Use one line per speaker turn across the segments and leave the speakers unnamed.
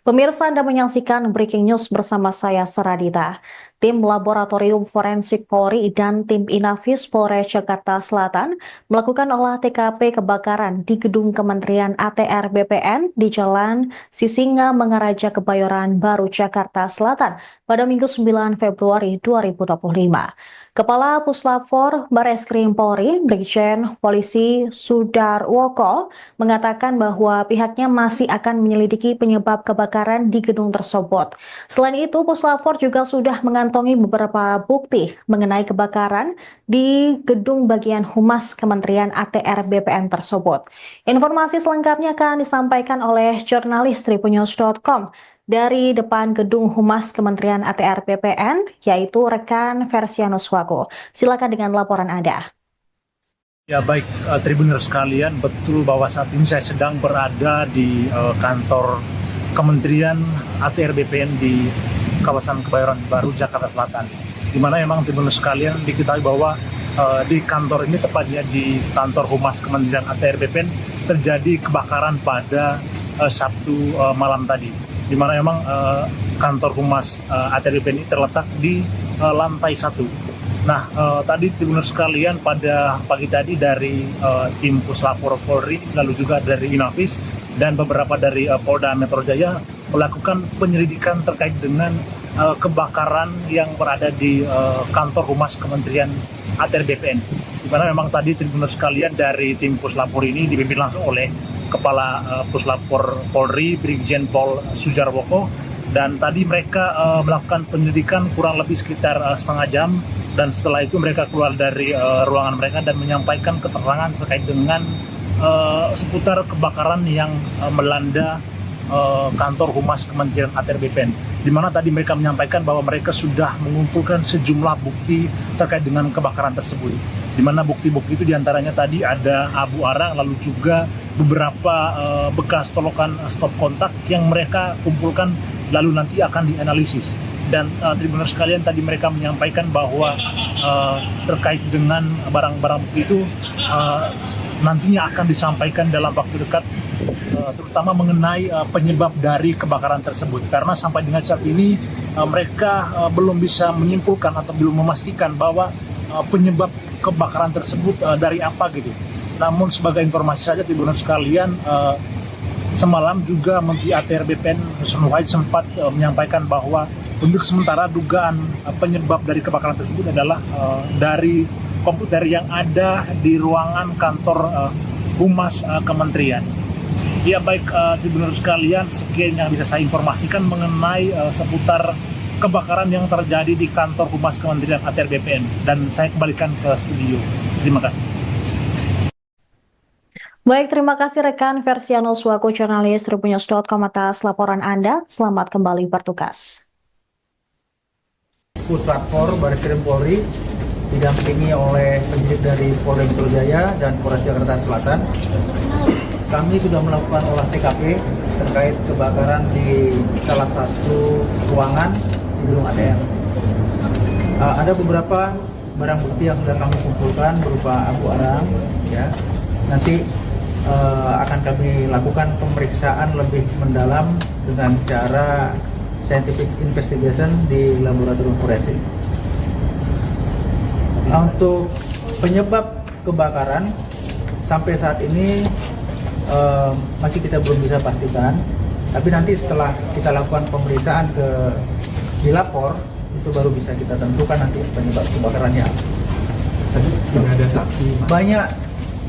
Pemirsa Anda menyaksikan Breaking News bersama saya, Saradita. Tim Laboratorium Forensik Polri dan tim Inafis Polres Jakarta Selatan melakukan olah TKP kebakaran di gedung Kementerian ATR BPN di Jalan Sisinga Mengaraja Kebayoran Baru, Jakarta Selatan pada Minggu 9 Februari 2025. Kepala Puslap 4 Bareskrim Polri, Brigjen Polisi Sudarwoko, mengatakan bahwa pihaknya masih akan menyelidiki penyebab kebakaran di gedung tersebut. Selain itu, Puslap 4 juga sudah mengantongi beberapa bukti mengenai kebakaran di gedung bagian humas Kementerian ATR BPN tersebut. Informasi selengkapnya akan disampaikan oleh jurnalis tribunnews.com dari depan gedung humas Kementerian ATR BPN, yaitu rekan Versianus Wago. Silakan dengan laporan Anda.
Ya baik, Tribuners sekalian, betul bahwa saat ini saya sedang berada di kantor Kementerian ATR BPN di kawasan Kebayoran Baru, Jakarta Selatan. Di mana memang Tribuners sekalian diketahui bahwa di kantor ini, tepatnya di kantor Humas Kementerian ATR BPN, terjadi kebakaran pada Sabtu malam tadi. Di mana memang kantor Humas ATR BPN ini terletak di lantai 1. Nah, tadi Tribuners sekalian, pada pagi tadi dari tim Puslap 4 Polri, lalu juga dari Inafis dan beberapa dari Polda Metro Jaya melakukan penyelidikan terkait dengan kebakaran yang berada di kantor Humas Kementerian ATR BPN. Di mana memang tadi Tribuners sekalian dari tim Puslap 4 ini dipimpin langsung oleh Kepala Puslap 4 Polri, Brigjen Pol Sudarwoko, dan tadi mereka melakukan penyelidikan kurang lebih sekitar setengah jam. Dan setelah itu mereka keluar dari ruangan mereka dan menyampaikan keterangan terkait dengan seputar kebakaran yang melanda kantor Humas Kementerian ATR BPN. Di mana tadi mereka menyampaikan bahwa mereka sudah mengumpulkan sejumlah bukti terkait dengan kebakaran tersebut. Di mana bukti-bukti itu diantaranya tadi ada abu arang, lalu juga beberapa bekas colokan stop kontak yang mereka kumpulkan lalu nanti akan dianalisis. Dan Tribuners sekalian, tadi mereka menyampaikan bahwa terkait dengan barang-barang bukti itu nantinya akan disampaikan dalam waktu dekat, terutama mengenai penyebab dari kebakaran tersebut. Karena sampai dengan saat ini mereka belum bisa menyimpulkan atau belum memastikan bahwa penyebab kebakaran tersebut dari apa gitu. Namun sebagai informasi saja Tribuners sekalian, semalam juga Menteri ATR BPN Nusron Wahid sempat menyampaikan bahwa untuk sementara dugaan penyebab dari kebakaran tersebut adalah dari komputer yang ada di ruangan kantor Humas Kementerian. Ya baik, Tribuners sekalian, sekian yang bisa saya informasikan mengenai seputar kebakaran yang terjadi di kantor Humas Kementerian ATR BPN. Dan saya kembalikan ke studio. Terima kasih.
Baik, terima kasih rekan Versianus Wago, jurnalis tribunnews.com atas laporan Anda. Selamat kembali bertugas.
Puslap 4 Bareskrim Polri didampingi oleh penyidik dari Polda Metro Jaya dan Polres Jakarta Selatan. Kami sudah melakukan olah TKP terkait kebakaran di salah satu ruangan di gedung ATR. Ada beberapa barang bukti yang sudah kami kumpulkan berupa abu arang, ya. Nanti akan kami lakukan pemeriksaan lebih mendalam dengan cara scientific investigation di laboratorium forensik. Untuk penyebab kebakaran sampai saat ini masih kita belum bisa pastikan, tapi nanti setelah kita lakukan pemeriksaan di lapor, itu baru bisa kita tentukan nanti penyebab kebakarannya.
Tadi sudah ada saksi.
Banyak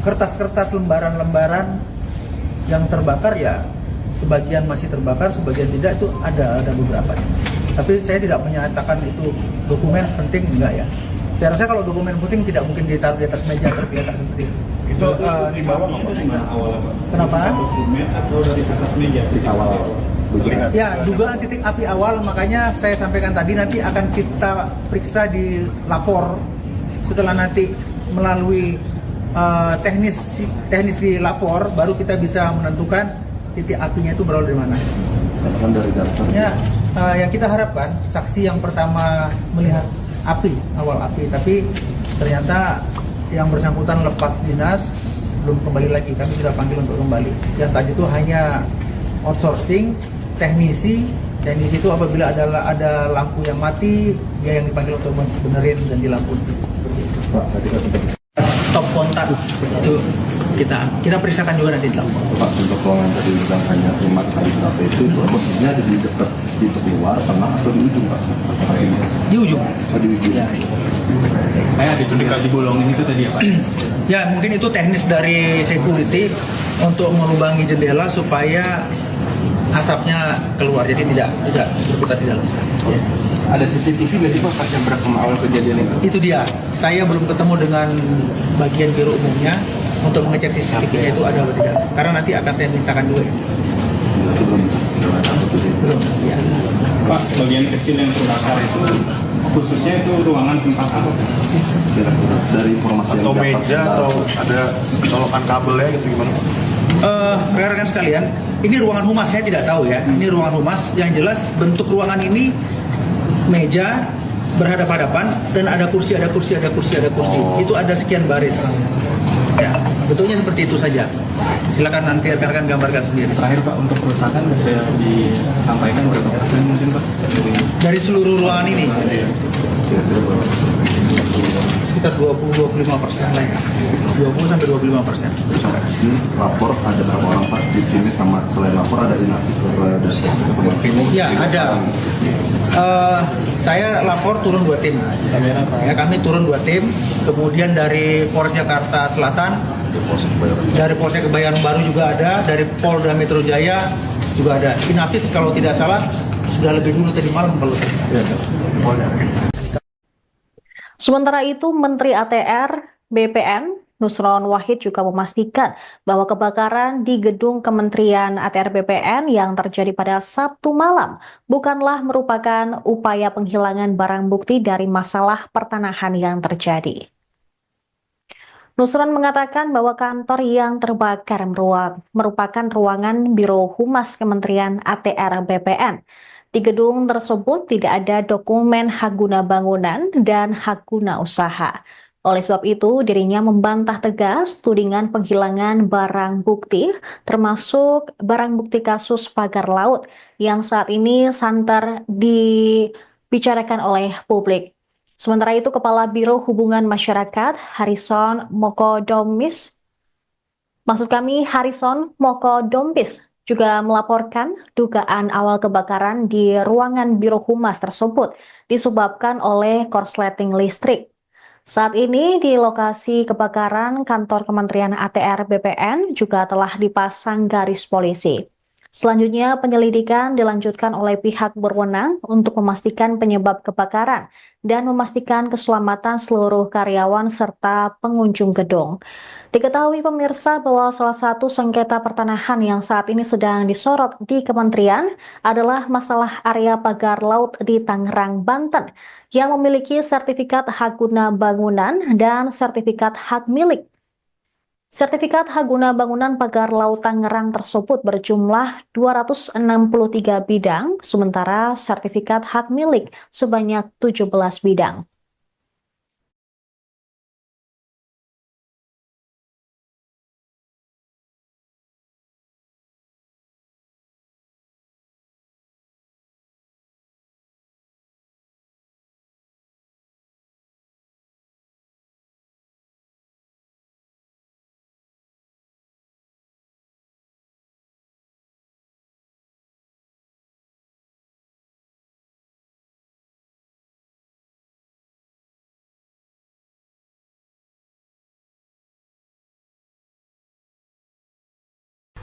kertas-kertas lembaran-lembaran yang terbakar, ya sebagian masih terbakar, sebagian tidak, itu ada beberapa sih. Tapi saya tidak menyatakan itu dokumen penting, enggak ya. Saya rasa kalau dokumen penting tidak mungkin ditaruh di atas meja tergeletak seperti itu.
Itu di bawah nggak awal?
Kenapa?
Dokumen atau dari atas meja di awal?
Ya, dugaan titik api awal, makanya saya sampaikan tadi nanti akan kita periksa di lapor. Setelah nanti melalui teknis di lapor, baru kita bisa menentukan titik apinya itu berawal dari mana. Ya, yang kita harapkan saksi yang pertama melihat api, awal api, tapi ternyata yang bersangkutan lepas dinas, belum kembali lagi. Kami sudah panggil untuk kembali. Yang tadi itu hanya outsourcing, teknisi itu apabila ada lampu yang mati, dia yang dipanggil untuk benerin ganti lampu.
Pak, tadi kan
Stop kontak itu kita periksakan juga nanti.
Pak, untuk ruangan tadi bilang hanya 5 kali berapa itu posisinya ada di dekat pintu keluar, tengah atau di ujung Pak?
Di ujung.
Oh, di ujung.
Ya.
Kayak dibolongin itu tadi ya Pak?
Ya mungkin itu teknis dari security untuk melubangi jendela supaya asapnya keluar, jadi tidak berputar di dalam. Ya.
Ada CCTV nggak sih Pak pas yang berekam awal kejadian itu?
Itu dia. Saya belum ketemu dengan bagian biro umumnya untuk mengecek CCTV-nya itu ada atau tidak. Karena nanti akan saya mintakan dulu.
Itu
Belum. Ya.
Pak, bagian kecil yang terbakar itu khususnya itu ruangan tempat apa?
kira-kira dari informasi
atau
yang dapat
meja atau ada colokan kabelnya gitu gimana?
Rekan-rekan sekalian, ini ruangan humas, saya tidak tahu ya. Ini ruangan humas. Yang jelas bentuk ruangan ini meja berhadap-hadapan dan ada kursi. Itu ada sekian baris. Ya, bentuknya seperti itu saja. Silakan nanti rekan-rekan gambarkan sendiri.
Terakhir Pak, untuk kerusakan bisa disampaikan berapa persen mungkin Pak?
Dari seluruh ruangan ini
kira-kira berapa?
sekitar 20-25% lah ya. 20-25%.
Sampai ini lapor ada berapa orang Pak di timnya, sama selain lapor ada inafis atau ada
Ya, ada. Saya lapor turun 2 tim. Ya, kami turun 2 tim. Kemudian dari Polres Jakarta Selatan, dari Polsek Kebayoran Baru juga ada, dari Polda Metro Jaya juga ada. Inafis kalau tidak salah sudah lebih dulu tadi malam kalau
Sementara itu, Menteri ATR BPN Nusron Wahid juga memastikan bahwa kebakaran di gedung Kementerian ATR BPN yang terjadi pada Sabtu malam bukanlah merupakan upaya penghilangan barang bukti dari masalah pertanahan yang terjadi. Nusron mengatakan bahwa kantor yang terbakar merupakan ruangan Biro Humas Kementerian ATR BPN. Di gedung tersebut tidak ada dokumen hak guna bangunan dan hak guna usaha. Oleh sebab itu, dirinya membantah tegas tudingan penghilangan barang bukti, termasuk barang bukti kasus pagar laut yang saat ini santer dibicarakan oleh publik. Sementara itu, Kepala Biro Hubungan Masyarakat Harrison Mokodompis juga melaporkan dugaan awal kebakaran di ruangan Biro Humas tersebut disebabkan oleh korsleting listrik. Saat ini di lokasi kebakaran kantor Kementerian ATR BPN juga telah dipasang garis polisi. Selanjutnya penyelidikan dilanjutkan oleh pihak berwenang untuk memastikan penyebab kebakaran dan memastikan keselamatan seluruh karyawan serta pengunjung gedung. Diketahui pemirsa bahwa salah satu sengketa pertanahan yang saat ini sedang disorot di kementerian adalah masalah area pagar laut di Tangerang, Banten yang memiliki sertifikat hak guna bangunan dan sertifikat hak milik. Sertifikat hak guna bangunan pagar laut Tangerang tersebut berjumlah 263 bidang, sementara sertifikat hak milik sebanyak 17 bidang.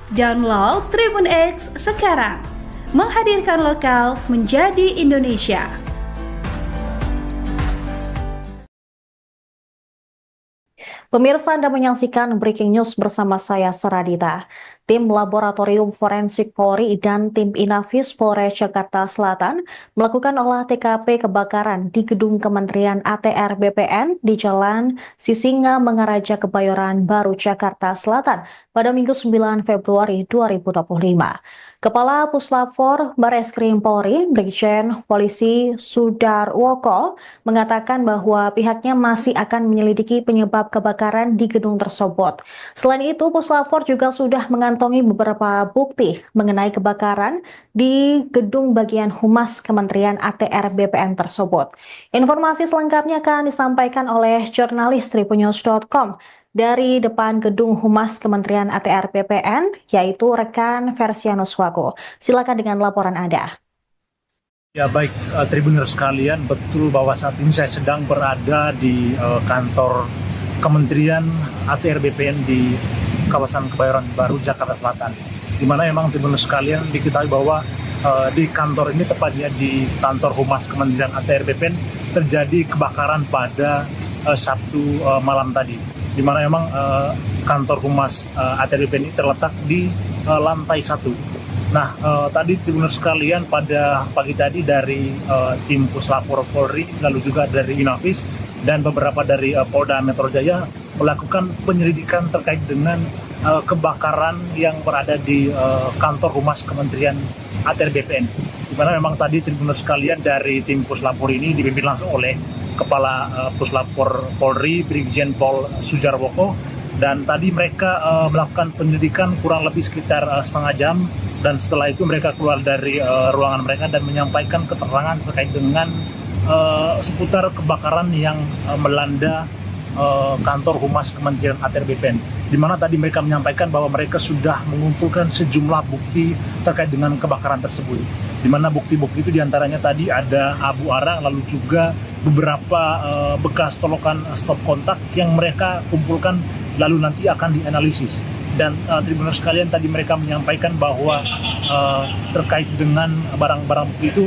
Download Tribun X sekarang, menghadirkan lokal menjadi Indonesia.
Pemirsa, Anda menyaksikan Breaking News bersama saya, Saradita. Tim Laboratorium Forensik Polri dan tim Inafis Polres Jakarta Selatan melakukan olah TKP kebakaran di gedung Kementerian ATR BPN di Jalan Sisinga Mangaraja Kebayoran Baru, Jakarta Selatan pada Minggu 9 Februari 2025. Kepala Puslapfor Bareskrim Polri, Brigjen Polisi Sudarwoko, mengatakan bahwa pihaknya masih akan menyelidiki penyebab kebakaran di gedung tersebut. Selain itu, Puslapfor juga sudah mengantar mengantongi beberapa bukti mengenai kebakaran di gedung bagian Humas Kementerian ATR BPN tersebut. Informasi selengkapnya akan disampaikan oleh jurnalis tribunnews.com dari depan gedung Humas Kementerian ATR BPN, yaitu rekan Versianus Wago. Silakan dengan laporan Anda.
Ya baik, Tribuners sekalian, betul bahwa saat ini saya sedang berada di kantor Kementerian ATR BPN di kawasan Kebayoran Baru, Jakarta Selatan. Di mana memang Tribuners sekalian diketahui bahwa di kantor ini, tepatnya di kantor Humas Kementerian ATR BPN, terjadi kebakaran pada Sabtu malam tadi. Di mana memang kantor Humas ATR BPN ini terletak di lantai 1. Nah, tadi Tribuners sekalian, pada pagi tadi dari tim Puslapor Polri, lalu juga dari Inavis dan beberapa dari Polda Metro Jaya melakukan penyelidikan terkait dengan kebakaran yang berada di kantor Humas Kementerian ATR BPN. Di mana memang tadi Tribuners sekalian dari tim Puslapor ini dipimpin langsung oleh Kepala Puslapor Polri, Brigjen Pol Sujarwoko, dan tadi mereka melakukan penyelidikan kurang lebih sekitar setengah jam, dan setelah itu mereka keluar dari ruangan mereka dan menyampaikan keterangan terkait dengan seputar kebakaran yang melanda kantor Humas Kementerian ATR BPN, di mana tadi mereka menyampaikan bahwa mereka sudah mengumpulkan sejumlah bukti terkait dengan kebakaran tersebut, di mana bukti-bukti itu diantaranya tadi ada abu arang, lalu juga beberapa bekas colokan stop kontak yang mereka kumpulkan lalu nanti akan dianalisis. Dan Tribuners sekalian, tadi mereka menyampaikan bahwa terkait dengan barang-barang bukti itu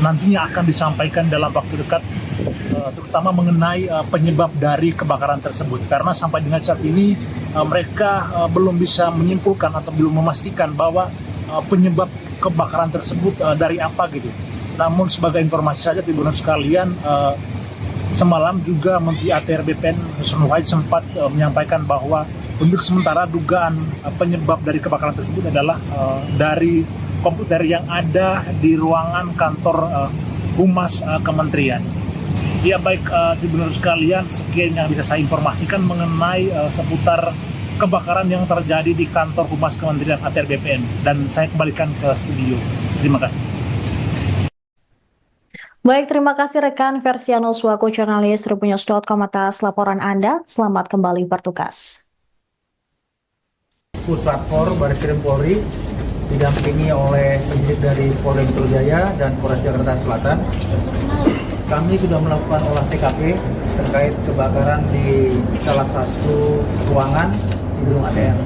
nantinya akan disampaikan dalam waktu dekat, terutama mengenai penyebab dari kebakaran tersebut. Karena sampai dengan saat ini mereka belum bisa menyimpulkan atau belum memastikan bahwa penyebab kebakaran tersebut dari apa gitu. Namun sebagai informasi saja Tribuners sekalian, semalam juga Menteri ATR BPN Nusron Wahid sempat menyampaikan bahwa untuk sementara dugaan penyebab dari kebakaran tersebut adalah dari komputer yang ada di ruangan kantor Humas Kementerian. Ya baik, Tribuners sekalian, sekian yang bisa saya informasikan mengenai seputar kebakaran yang terjadi di kantor Humas Kementerian ATR BPN, dan saya kembalikan ke studio. Terima kasih.
Baik, terima kasih rekan Versianus Wago, jurnalis tribunnews.com atas laporan Anda. Selamat kembali bertugas.
Puslapor Barreskrim Polri didampingi oleh penyidik dari Polda Metro Jaya dan Polres Jakarta Selatan. Kami sudah melakukan olah TKP terkait kebakaran di salah satu ruangan di gedung ATR.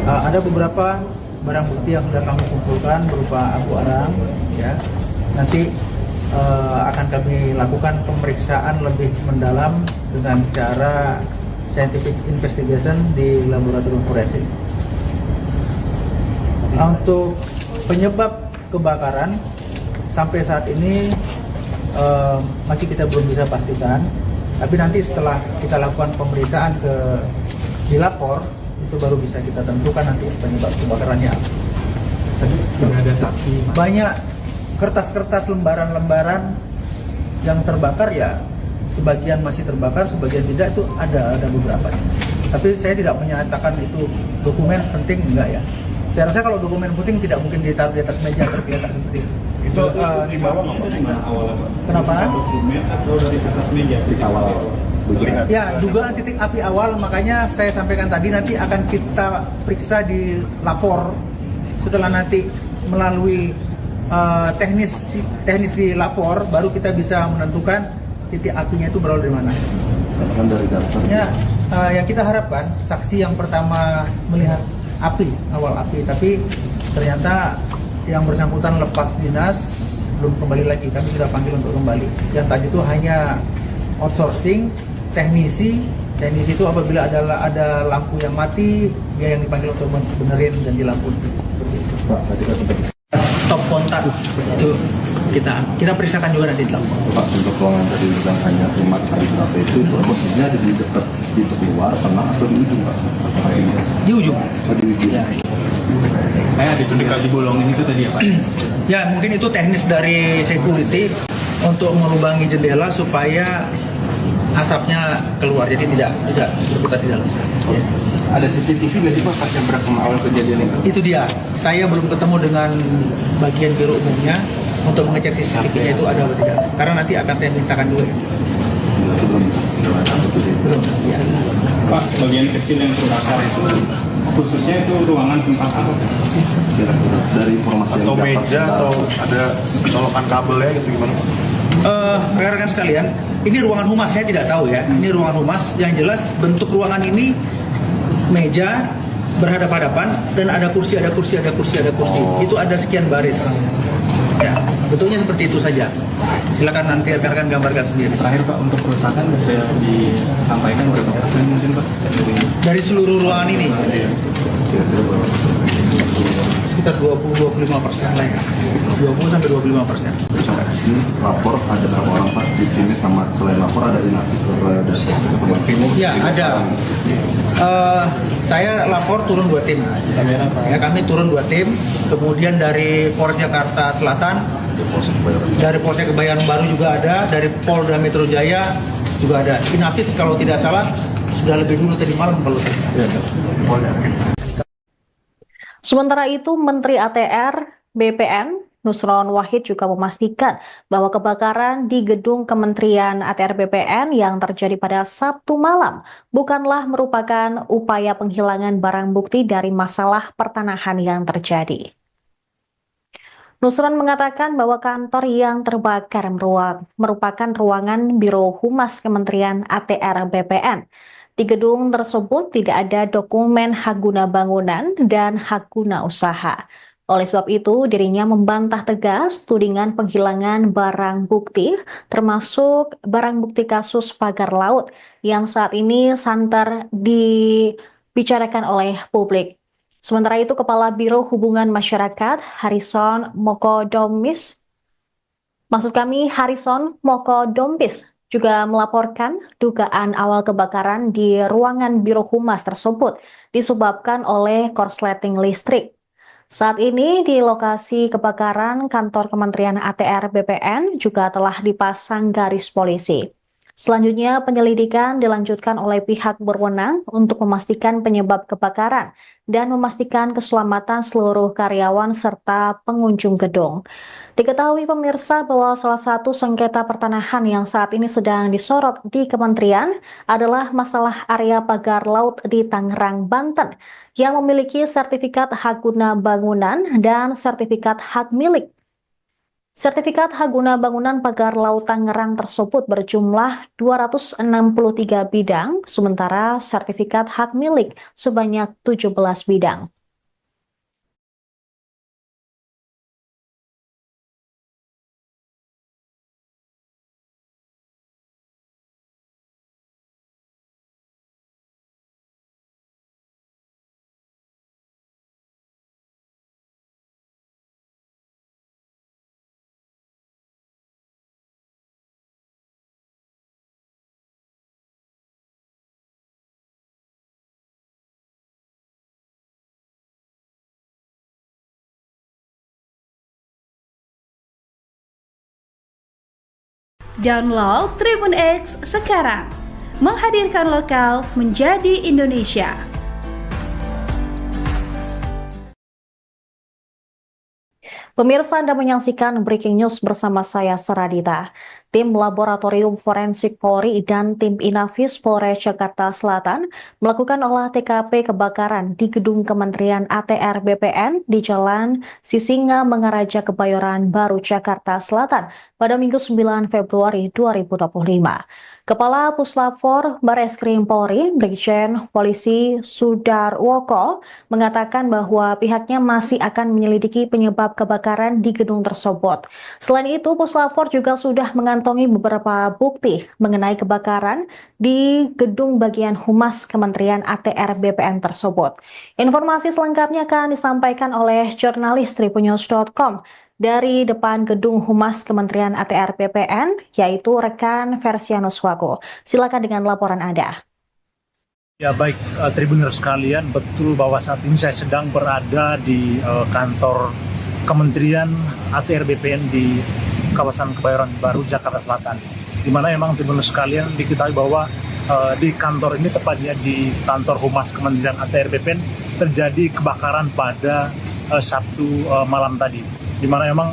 Ada beberapa barang bukti yang sudah kami kumpulkan berupa abu arang, ya. Nanti akan kami lakukan pemeriksaan lebih mendalam dengan cara scientific investigation di laboratorium forensik. Untuk penyebab kebakaran sampai saat ini masih kita belum bisa pastikan, tapi nanti setelah kita lakukan pemeriksaan di lapor, itu baru bisa kita tentukan nanti penyebab kebakarannya.
Ada saksi.
Banyak kertas-kertas, lembaran-lembaran yang terbakar, ya sebagian masih terbakar, sebagian tidak, itu ada beberapa sih. Tapi saya tidak menyatakan itu dokumen penting, enggak ya. Saya rasa kalau dokumen penting tidak mungkin ditaruh di atas meja tergeletak seperti itu.
Itu di bawah nggak?
Kenapa?
Dokumen atau dari atas meja?
Di awal
Lihat.
Ya, dugaan titik api awal, makanya saya sampaikan tadi nanti akan kita periksa di lapor. Setelah nanti melalui teknis di lapor, baru kita bisa menentukan titik apinya itu berawal dari mana.
kan dari daftar.
Ya, yang kita harapkan saksi yang pertama melihat api, awal api, tapi ternyata yang bersangkutan lepas dinas, belum kembali lagi. Kami sudah panggil untuk kembali. Yang tadi itu hanya outsourcing, teknisi itu apabila ada lampu yang mati, dia yang dipanggil untuk benerin ganti lampu. Seperti itu.
Pak, tadi kan sempat
Stop kontak itu kita periksakan juga nanti di lapor.
Pak, untuk ruangan tadi bilang hanya 5 kali berapa itu posisinya ada di dekat pintu keluar, tengah atau di ujung, Pak?
Di ujung.
Oh, di ujung.
Ya.
Ada dibolongin itu tadi ya Pak?
Ya, mungkin itu teknis dari security untuk melubangi jendela supaya asapnya keluar, jadi tidak berputar di dalam. Ya.
Ada CCTV nggak sih Pak pas jam berapa awal kejadian itu?
Itu dia. Saya belum ketemu dengan bagian biro umumnya untuk mengecek CCTV-nya itu ada atau tidak. Karena nanti akan saya mintakan dulu. Belum. Ya.
Pak, bagian kecil yang terbakar itu khususnya itu ruangan tempat apa?
Kira-kira dari informasi
Atau
yang dapat
meja
sebentar.
atau ada colokan kabelnya gitu gimana?
Rekan-rekan sekalian, ini ruangan humas, saya tidak tahu ya. Ini ruangan humas. Yang jelas bentuk ruangan ini meja berhadapan-hadapan dan ada kursi. Itu ada sekian baris. Ya, bentuknya seperti itu saja. Silakan nanti rekan-rekan gambarkan sendiri.
Terakhir Pak, untuk kerusakan bisa disampaikan berapa persen mungkin Pak?
Dari seluruh ruangan ini sekitar 20-25% lah ya. 20-25%.
Ini lapor ada berapa orang Pak di timnya, sama selain lapor ada inafis atau ada teman?
Ya, ada. Saya lapor turun 2 tim. Ya, kami turun 2 tim. Kemudian dari Polres Jakarta Selatan, dari Polsek Kebayoran Baru juga ada, dari Polda Metro Jaya juga ada. Inafis kalau tidak salah sudah lebih dulu tadi malam kalau
Sementara itu, Menteri ATR BPN Nusron Wahid juga memastikan bahwa kebakaran di gedung Kementerian ATR BPN yang terjadi pada Sabtu malam bukanlah merupakan upaya penghilangan barang bukti dari masalah pertanahan yang terjadi. Nusron mengatakan bahwa kantor yang terbakar merupakan ruangan Biro Humas Kementerian ATR BPN. Di gedung tersebut tidak ada dokumen hak guna bangunan dan hak guna usaha. Oleh sebab itu, dirinya membantah tegas tudingan penghilangan barang bukti, termasuk barang bukti kasus pagar laut yang saat ini santer dibicarakan oleh publik. Sementara itu, Kepala Biro Hubungan Masyarakat Harrison Mokodompis juga melaporkan dugaan awal kebakaran di ruangan Biro Humas tersebut disebabkan oleh korsleting listrik. Saat ini di lokasi kebakaran kantor Kementerian ATR BPN juga telah dipasang garis polisi. Selanjutnya penyelidikan dilanjutkan oleh pihak berwenang untuk memastikan penyebab kebakaran dan memastikan keselamatan seluruh karyawan serta pengunjung gedung. Diketahui pemirsa bahwa salah satu sengketa pertanahan yang saat ini sedang disorot di kementerian adalah masalah area pagar laut di Tangerang, Banten yang memiliki sertifikat hak guna bangunan dan sertifikat hak milik. Sertifikat hak guna bangunan pagar laut Tangerang tersebut berjumlah 263 bidang, sementara sertifikat hak milik sebanyak 17 bidang.
Download Tribun X sekarang, menghadirkan lokal menjadi Indonesia.
Pemirsa, Anda menyaksikan Breaking News bersama saya, Saradita. Tim Laboratorium Forensik Polri dan tim Inafis Polres Jakarta Selatan melakukan olah TKP kebakaran di gedung Kementerian ATR BPN di Jalan Sisinga Mangaraja Kebayoran Baru, Jakarta Selatan pada Minggu 9 Februari 2025. Kepala Puslapfor Bareskrim Polri, Brigjen Polisi Sudarwoko, mengatakan bahwa pihaknya masih akan menyelidiki penyebab kebakaran di gedung tersebut. Selain itu, Puslapfor juga sudah mengantongi beberapa bukti mengenai kebakaran di gedung bagian Humas Kementerian ATR BPN tersebut. Informasi selengkapnya akan disampaikan oleh jurnalis Tribunnews.com dari depan gedung Humas Kementerian ATR BPN, yaitu rekan Versianus Wago. Silakan dengan laporan Anda.
Ya baik, Tribuners sekalian, betul bahwa saat ini saya sedang berada di kantor Kementerian ATR BPN di kawasan Kebayoran Baru, Jakarta Selatan. Di mana memang Tribuners sekalian diketahui bahwa di kantor ini, tepatnya di kantor Humas Kementerian ATR BPN, terjadi kebakaran pada Sabtu malam tadi, di mana memang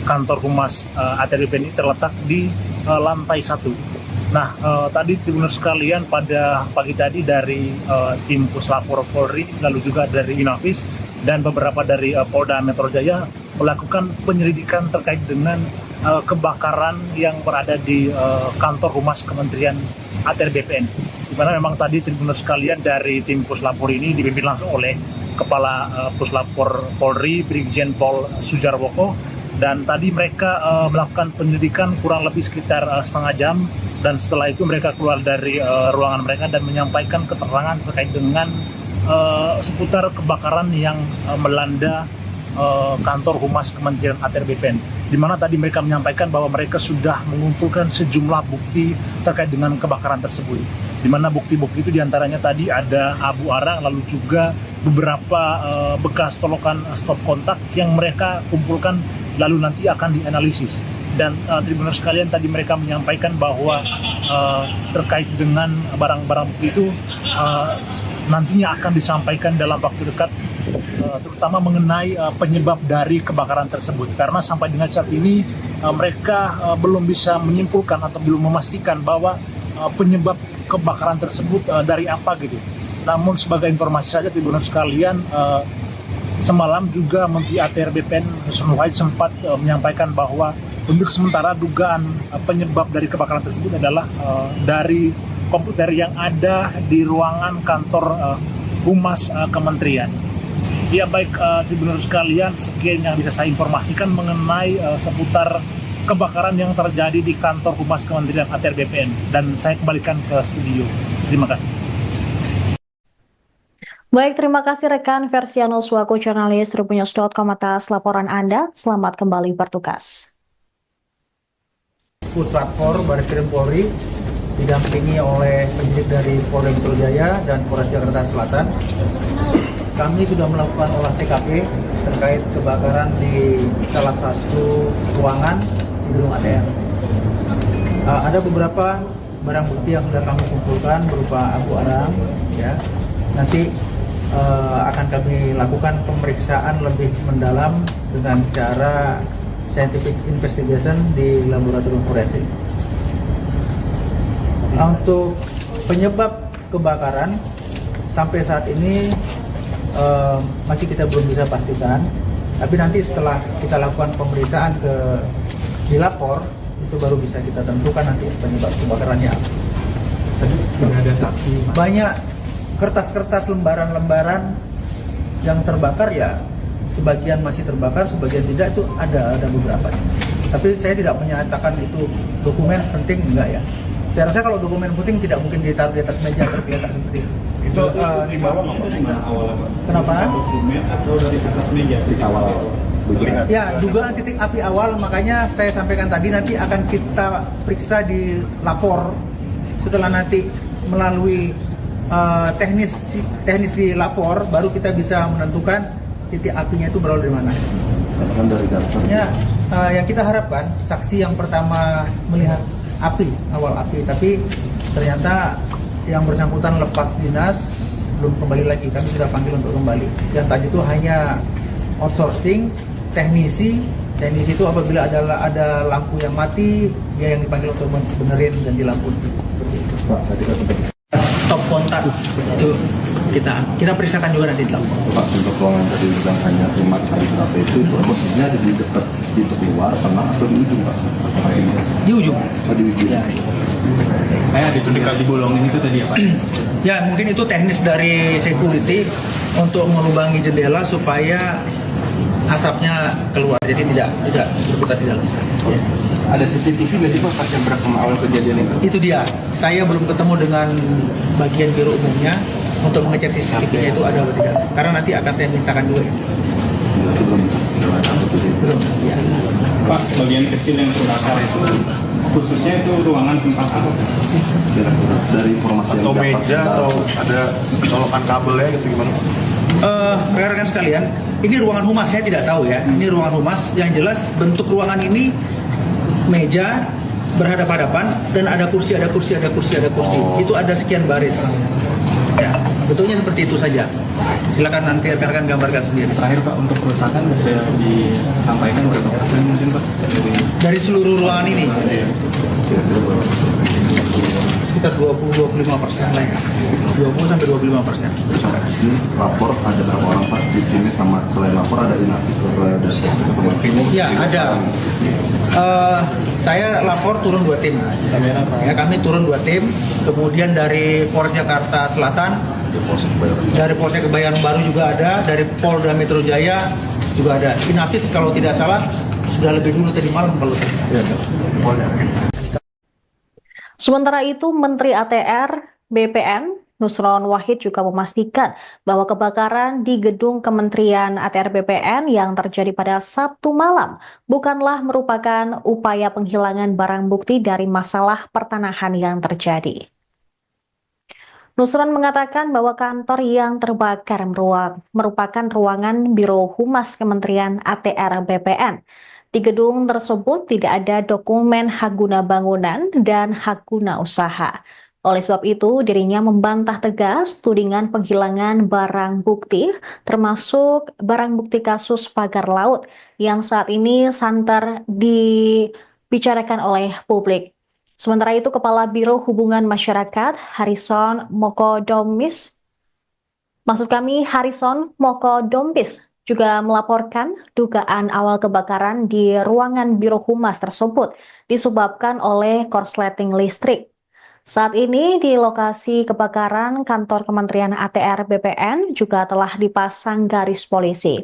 kantor Humas ATR BPN ini terletak di lantai 1. Nah, tadi tribuners sekalian, pada pagi tadi dari tim Puslapor Polri, lalu juga dari Inavis dan beberapa dari Polda Metro Jaya melakukan penyelidikan terkait dengan kebakaran yang berada di kantor Humas Kementerian ATR BPN, di mana memang tadi tribuners sekalian dari tim Puslapor ini dipimpin langsung oleh Kepala Puslapor Polri Brigjen Pol Sujarwoko, dan tadi mereka melakukan penyelidikan kurang lebih sekitar setengah jam, dan setelah itu mereka keluar dari ruangan mereka dan menyampaikan keterangan terkait dengan seputar kebakaran yang melanda kantor Humas Kementerian ATR BPN, di mana tadi mereka menyampaikan bahwa mereka sudah mengumpulkan sejumlah bukti terkait dengan kebakaran tersebut, di mana bukti-bukti itu diantaranya tadi ada abu arang, lalu juga beberapa bekas colokan stop kontak yang mereka kumpulkan lalu nanti akan dianalisis. Dan tribuners sekalian, tadi mereka menyampaikan bahwa terkait dengan barang-barang bukti itu nantinya akan disampaikan dalam waktu dekat, terutama mengenai penyebab dari kebakaran tersebut, karena sampai dengan saat ini mereka belum bisa menyimpulkan atau belum memastikan bahwa penyebab kebakaran tersebut dari apa gitu. Namun sebagai informasi saja tribuners sekalian, semalam juga Menteri ATR BPN Nusron Wahid sempat menyampaikan bahwa untuk sementara dugaan penyebab dari kebakaran tersebut adalah dari komputer yang ada di ruangan kantor Humas Kementerian. Ya baik, tribuners sekalian, sekian yang bisa saya informasikan mengenai seputar kebakaran yang terjadi di kantor Humas Kementerian ATR BPN, dan saya kembalikan ke studio. Terima kasih.
Baik, terima kasih rekan Versiano selaku jurnalis Tribunnews.com atas laporan Anda. Selamat kembali bertugas.
Puslapor Barreskrim Polri didampingi oleh penyidik dari Polda Metro Jaya dan Polres Jakarta Selatan. Kami sudah melakukan olah TKP terkait kebakaran di salah satu ruangan di gedung ATR. Ada beberapa barang bukti yang sudah kami kumpulkan berupa abu arang, ya. Nanti akan kami lakukan pemeriksaan lebih mendalam dengan cara scientific investigation di laboratorium forensik. Untuk penyebab kebakaran sampai saat ini masih kita belum bisa pastikan, tapi nanti setelah kita lakukan pemeriksaan di lapor, itu baru bisa kita tentukan nanti penyebab kebakarannya.
Tadi sudah ada saksi.
Banyak kertas-kertas, lembaran-lembaran yang terbakar, ya sebagian masih terbakar, sebagian tidak, itu ada beberapa sih. Tapi saya tidak menyatakan itu dokumen penting, enggak ya. Saya rasa kalau dokumen penting tidak mungkin ditaruh di atas meja tergeletak seperti itu.
Itu di bawah awal.
Kenapa?
Dokumen atau dari atas meja
di awal
Terlihat.
Ya, dugaan titik api awal, makanya saya sampaikan tadi nanti akan kita periksa di lapor. Setelah nanti melalui teknis di lapor, baru kita bisa menentukan titik apinya itu berasal dari mana.
Katakan dari daftarnya.
Yang kita harapkan saksi yang pertama melihat awal api, tapi ternyata yang bersangkutan lepas dinas, belum kembali lagi. Kami sudah panggil untuk kembali. Yang tadi itu hanya outsourcing, teknisi itu apabila ada lampu yang mati, dia yang dipanggil untuk benerin dan dilampuin. Seperti itu.
Pak, tadi kata
Stop kontak itu kita periksakan juga nanti di lapor.
Pak, untuk ruangan tadi bilang hanya 5 kali berapa itu posisinya ada di dekat pintu keluar, tengah atau di ujung, Pak?
Di ujung.
Oh, di ujung.
Ya.
di dibolongin itu tadi ya Pak?
Ya, mungkin itu teknis dari security untuk melubangi jendela supaya asapnya keluar, jadi tidak berputar di dalam. Ya.
Ada CCTV nggak sih Pak pas yang berekam awal kejadian itu?
Itu dia. Saya belum ketemu dengan bagian biro umumnya untuk mengecek CCTV-nya itu ada atau tidak. Karena nanti akan saya mintakan juga.
Itu
Belum. Ya.
Pak, bagian kecil yang terbakar itu khususnya itu ruangan tempat apa?
Kira-kira dari informasi
Atau
yang dapat
meja atau ada colokan kabelnya gitu gimana?
Rekan-rekan sekalian, ini ruangan humas, saya tidak tahu ya. Ini ruangan humas. Yang jelas bentuk ruangan ini meja, berhadapan-hadapan dan ada kursi. Itu ada sekian baris. Ya, betulnya seperti itu saja. Silakan nanti rekan-rekan gambarkan sendiri.
Terakhir Pak, untuk kerusakan bisa disampaikan berapa persen mungkin Pak?
Dari seluruh ruangan ini sekitar 20-25% lah ya. 20-25%.
Ini lapor ada berapa orang Pak? Timnya sama selain lapor ada inafis atau ada
Ya ada. Saya lapor turun 2 tim. Ya, kami turun 2 tim. Kemudian dari Polres Jakarta Selatan, dari Polsek Kebayoran Baru juga ada, dari Polda Metro Jaya juga ada. Inafis kalau tidak salah sudah lebih dulu tadi malam kalau tidak salah.
Sementara itu, Menteri ATR BPN Nusron Wahid juga memastikan bahwa kebakaran di gedung Kementerian ATR BPN yang terjadi pada Sabtu malam bukanlah merupakan upaya penghilangan barang bukti dari masalah pertanahan yang terjadi. Nusron mengatakan bahwa kantor yang terbakar merupakan ruangan Biro Humas Kementerian ATR BPN. Di gedung tersebut tidak ada dokumen hak guna bangunan dan hak guna usaha. Oleh sebab itu, dirinya membantah tegas tudingan penghilangan barang bukti, termasuk barang bukti kasus pagar laut yang saat ini santer dibicarakan oleh publik. Sementara itu, Kepala Biro Hubungan Masyarakat Harrison Mokodompis juga melaporkan dugaan awal kebakaran di ruangan Biro Humas tersebut disebabkan oleh korsleting listrik. Saat ini di lokasi kebakaran kantor Kementerian ATR BPN juga telah dipasang garis polisi.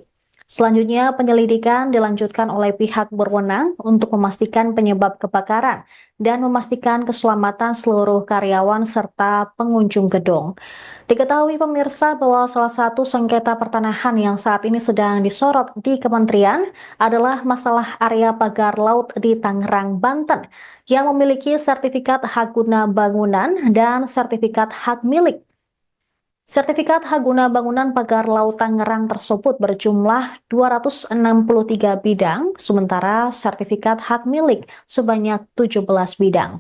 Selanjutnya penyelidikan dilanjutkan oleh pihak berwenang untuk memastikan penyebab kebakaran dan memastikan keselamatan seluruh karyawan serta pengunjung gedung. Diketahui pemirsa bahwa salah satu sengketa pertanahan yang saat ini sedang disorot di kementerian adalah masalah area pagar laut di Tangerang, Banten yang memiliki sertifikat hak guna bangunan dan sertifikat hak milik. Sertifikat hak guna bangunan pagar laut Tangerang tersebut berjumlah 263 bidang, sementara sertifikat hak milik sebanyak 17 bidang.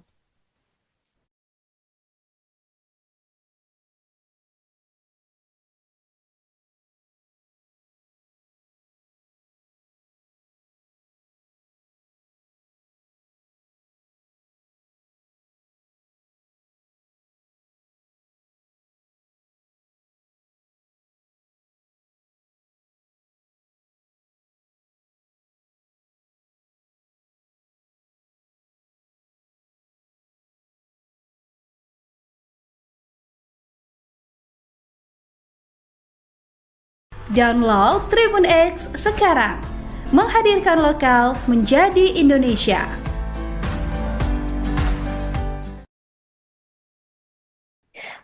Download Tribun X sekarang, menghadirkan lokal menjadi Indonesia.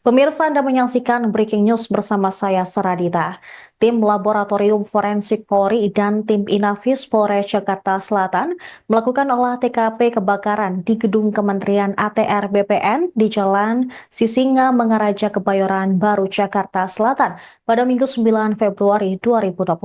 Pemirsa, Anda menyaksikan Breaking News bersama saya, Saradita. Tim Laboratorium Forensik Polri dan tim Inafis Polres Jakarta Selatan melakukan olah TKP kebakaran di gedung Kementerian ATR BPN di Jalan Sisinga Mangaraja Kebayoran Baru, Jakarta Selatan pada Minggu 9 Februari 2025.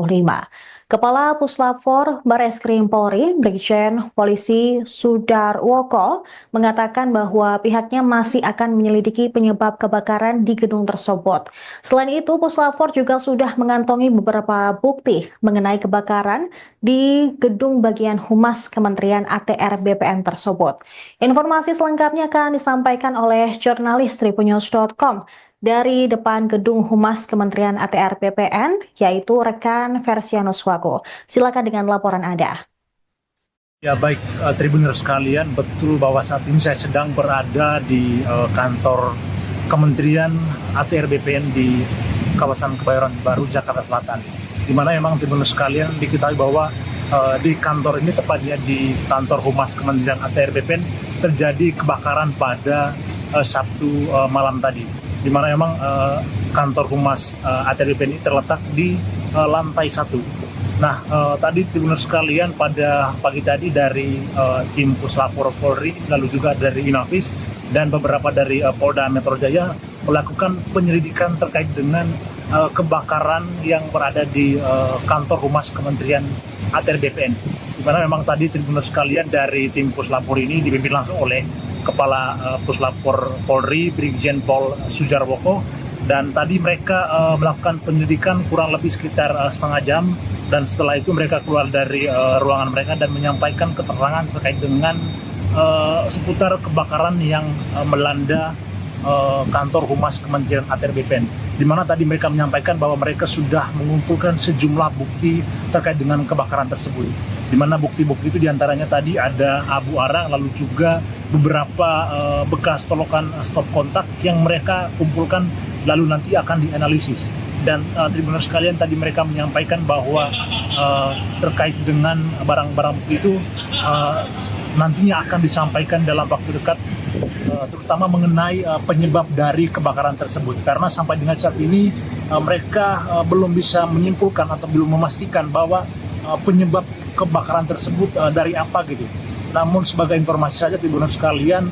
Kepala Puslapfor Bareskrim Polri, Brigjen Polisi Sudarwoko, mengatakan bahwa pihaknya masih akan menyelidiki penyebab kebakaran di gedung tersebut. Selain itu, Puslapfor juga sudah mengantongi beberapa bukti mengenai kebakaran di gedung bagian Humas Kementerian ATR BPN tersebut. Informasi selengkapnya akan disampaikan oleh jurnalis tribunnews.com dari depan gedung Humas Kementerian ATR BPN, yaitu rekan Versianus Wago. Silakan dengan laporan Anda.
Ya baik, Tribuners sekalian, betul bahwa saat ini saya sedang berada di kantor Kementerian ATR BPN di kawasan Kebayoran Baru, Jakarta Selatan. Di mana memang Tribuners sekalian diketahui bahwa di kantor ini, tepatnya di kantor Humas Kementerian ATR BPN, terjadi kebakaran pada Sabtu malam tadi. Di mana memang kantor Humas ATR BPN ini terletak di lantai 1. Nah, tadi Tribuners sekalian, pada pagi tadi dari tim Puslapfor Polri, lalu juga dari Inafis dan beberapa dari Polda Metro Jaya melakukan penyelidikan terkait dengan kebakaran yang berada di kantor Humas Kementerian ATR BPN. di mana memang tadi tribunal sekalian dari tim Puslapor ini dipimpin langsung oleh Kepala Puslapor Polri Brigjen Pol Sujarwoko, dan tadi mereka melakukan penyelidikan kurang lebih sekitar setengah jam, dan setelah itu mereka keluar dari ruangan mereka dan menyampaikan keterangan terkait dengan seputar kebakaran yang melanda kantor Humas Kementerian ATR BPN, di mana tadi mereka menyampaikan bahwa mereka sudah mengumpulkan sejumlah bukti terkait dengan kebakaran tersebut, di mana bukti-bukti itu diantaranya tadi ada abu arang, lalu juga beberapa bekas colokan stop kontak yang mereka kumpulkan lalu nanti akan dianalisis. Dan tribunal sekalian tadi mereka menyampaikan bahwa terkait dengan barang-barang bukti itu nantinya akan disampaikan dalam waktu dekat, terutama mengenai penyebab dari kebakaran tersebut, karena sampai dengan saat ini mereka belum bisa menyimpulkan atau belum memastikan bahwa penyebab kebakaran tersebut dari apa gitu. Namun sebagai informasi saja tribunal sekalian,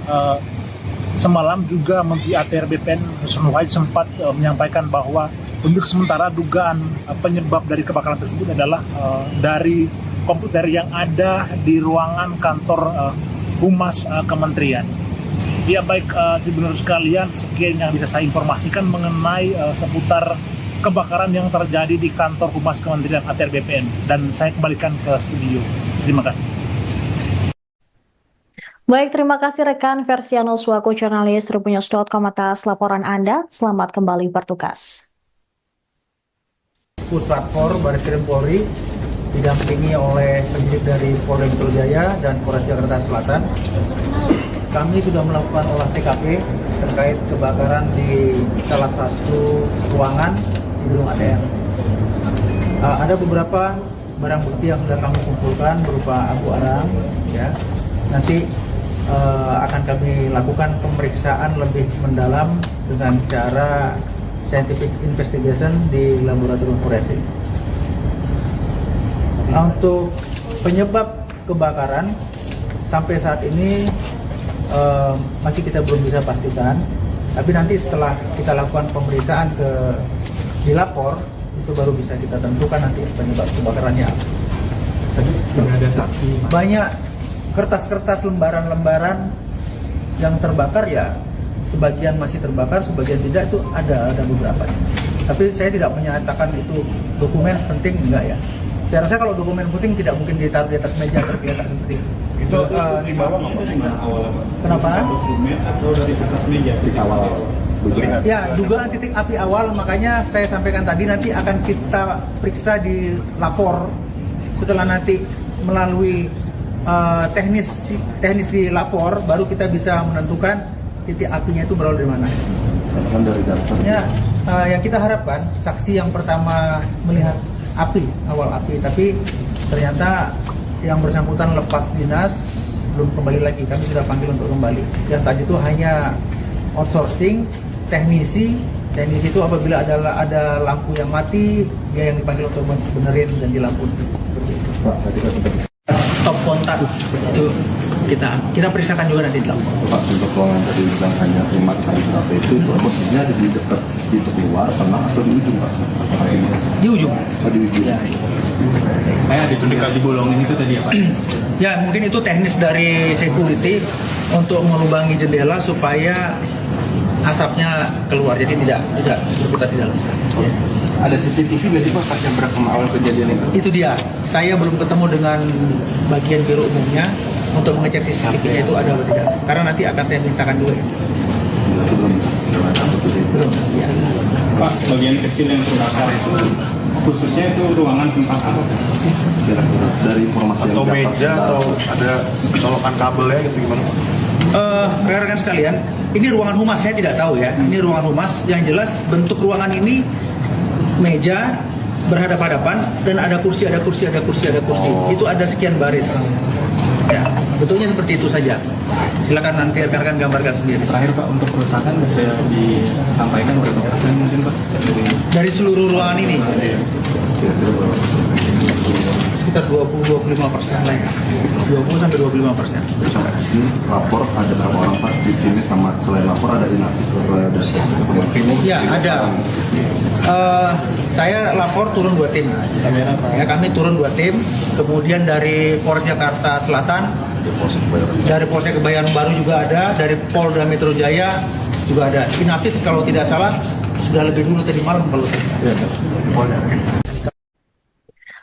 semalam juga Menteri ATR BPN Nusron Wahid sempat menyampaikan bahwa untuk sementara dugaan penyebab dari kebakaran tersebut adalah dari komputer yang ada di ruangan kantor Humas Kementerian. Ya baik tribunal sekalian, sekian yang bisa saya informasikan mengenai seputar kebakaran yang terjadi di kantor Humas Kementerian ATR BPN, dan saya kembalikan ke studio. Terima kasih.
Baik, terima kasih rekan Versiano Swaku, jurnalis Tribunnews.com atas laporan Anda. Selamat kembali bertugas.
Puslapor Barreskrim Polri didampingi oleh penyidik dari Polda Metro Jaya dan Polres Jakarta Selatan. Kami sudah melakukan olah TKP terkait kebakaran di salah satu ruangan di gedung ATR. Ada beberapa barang bukti yang sudah kami kumpulkan berupa abu arang, ya. Nanti akan kami lakukan pemeriksaan lebih mendalam dengan cara scientific investigation di laboratorium forensik. Untuk penyebab kebakaran sampai saat ini masih kita belum bisa pastikan, tapi nanti setelah kita lakukan pemeriksaan di lapor itu baru bisa kita tentukan nanti penyebab kebakarannya.
Tadi sudah ada saksi.
Banyak kertas-kertas lembaran-lembaran yang terbakar, ya sebagian masih terbakar, sebagian tidak, itu ada beberapa sih. Tapi saya tidak menyatakan itu dokumen penting, enggak ya. Saya rasa kalau dokumen penting tidak mungkin ditaruh di atas meja terlihat penting.
Itu di bawah nggak Pak?
Kenapa?
Atau dari atas meja
Di awal
Terlihat.
Ya, dugaan titik api awal, makanya saya sampaikan tadi nanti akan kita periksa di lapor. Setelah nanti melalui teknis di lapor, baru kita bisa menentukan titik apinya itu berasal dari mana.
kan dari daftar.
Ya, yang kita harapkan saksi yang pertama melihat awal api, tapi ternyata yang bersangkutan lepas dinas, belum kembali lagi. Kami sudah panggil untuk kembali. Yang tadi itu hanya outsourcing, teknisi itu apabila ada lampu yang mati, dia yang dipanggil untuk benerin dan dilampuin. Seperti itu.
Pak, tadi kan sempat
Stop kontak itu kita periksakan juga nanti di lapor.
Pak, untuk ruangan tadi bilang hanya 5 kali berapa itu posisinya ada di dekat pintu keluar, tengah atau di ujung Pak?
Di ujung.
Oh, di ujung.
Ya.
Kayak di bolongin itu tadi ya Pak?
Ya, mungkin itu teknis dari security untuk melubangi jendela supaya asapnya keluar, jadi tidak berputar di dalam. Ya.
Ada CCTV nggak sih Pak pas yang berekam awal kejadian itu?
Itu dia. Saya belum ketemu dengan bagian biro umumnya untuk mengecek CCTV-nya itu ada atau tidak. Karena nanti akan saya mintakan dulu. Belum. Ya.
Pak, bagian kecil yang terbakar itu khususnya itu ruangan tempat apa?
Kira-kira dari informasi
Atau
yang dapat
meja
sebentar.
atau ada colokan kabelnya gitu gimana Pak?
Rekan-rekan sekalian, ini ruangan humas, saya tidak tahu ya. Ini ruangan humas. Yang jelas bentuk ruangan ini meja berhadapan-hadapan dan ada kursi. Itu ada sekian baris. Ya, bentuknya seperti itu saja. Silakan nanti rekan-rekan gambarkan sendiri.
Terakhir Pak, untuk kerusakan bisa disampaikan berapa persen mungkin Pak?
Dari seluruh ruangan ini,
Kira-kira berapa?
Sekitar 20-25% lah ya. 20-25%.
Ini lapor ada berapa orang Pak? Timnya sama selain lapor ada inafis atau ada siapa?
Ya ada. Saya lapor turun 2 tim. Ya, kami turun 2 tim. Kemudian dari Polres Jakarta Selatan, dari Polsek Kebayoran Baru juga ada, dari Polda Metro Jaya juga ada. Inafis kalau tidak salah sudah lebih dulu tadi malam kalau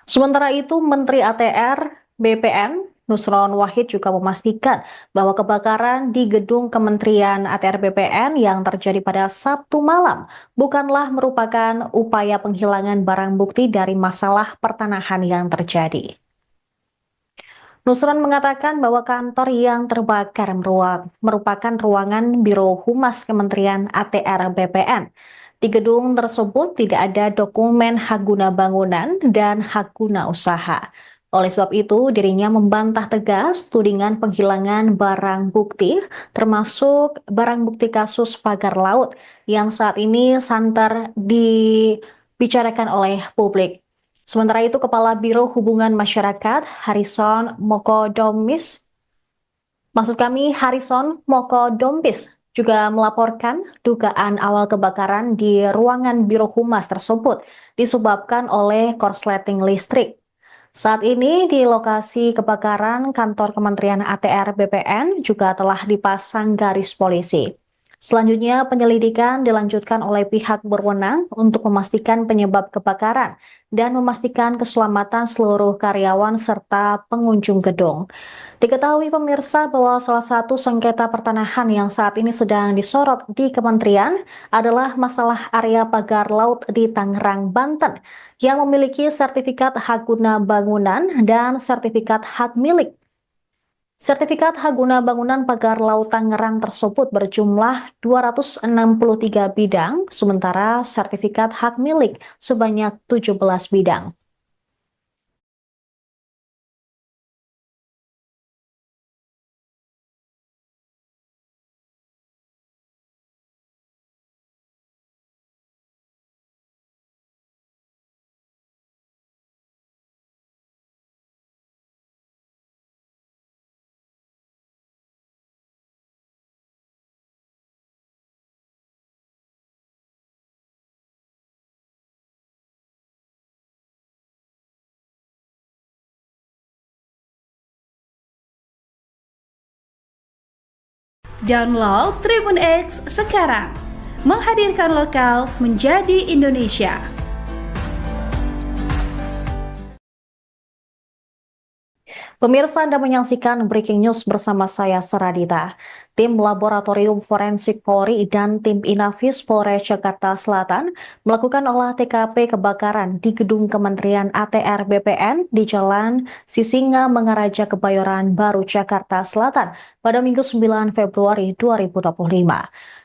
Sementara itu, Menteri ATR BPN Nusron Wahid juga memastikan bahwa kebakaran di gedung Kementerian ATR BPN yang terjadi pada Sabtu malam bukanlah merupakan upaya penghilangan barang bukti dari masalah pertanahan yang terjadi. Nusron mengatakan bahwa kantor yang terbakar merupakan ruangan Biro Humas Kementerian ATR BPN. Di gedung tersebut tidak ada dokumen hak guna bangunan dan hak guna usaha. Oleh sebab itu, dirinya membantah tegas tudingan penghilangan barang bukti, termasuk barang bukti kasus pagar laut yang saat ini santer dibicarakan oleh publik. Sementara itu, Kepala Biro Hubungan Masyarakat Harrison Mokodompis juga melaporkan dugaan awal kebakaran di ruangan Biro Humas tersebut disebabkan oleh korsleting listrik. Saat ini di lokasi kebakaran kantor Kementerian ATR BPN juga telah dipasang garis polisi. Selanjutnya penyelidikan dilanjutkan oleh pihak berwenang untuk memastikan penyebab kebakaran dan memastikan keselamatan seluruh karyawan serta pengunjung gedung. Diketahui pemirsa bahwa salah satu sengketa pertanahan yang saat ini sedang disorot di kementerian adalah masalah area pagar laut di Tangerang, Banten yang memiliki sertifikat hak guna bangunan dan sertifikat hak milik. Sertifikat hak guna bangunan pagar laut Tangerang tersebut berjumlah 263 bidang, sementara sertifikat hak milik sebanyak 17 bidang.
Download Tribun X sekarang, menghadirkan lokal menjadi Indonesia.
Pemirsa, Anda menyaksikan Breaking News bersama saya, Saradita. Tim Laboratorium Forensik Polri dan tim Inafis Polres Jakarta Selatan melakukan olah TKP kebakaran di gedung Kementerian ATR BPN di Jalan Sisinga Mangaraja Kebayoran Baru, Jakarta Selatan pada Minggu 9 Februari 2025.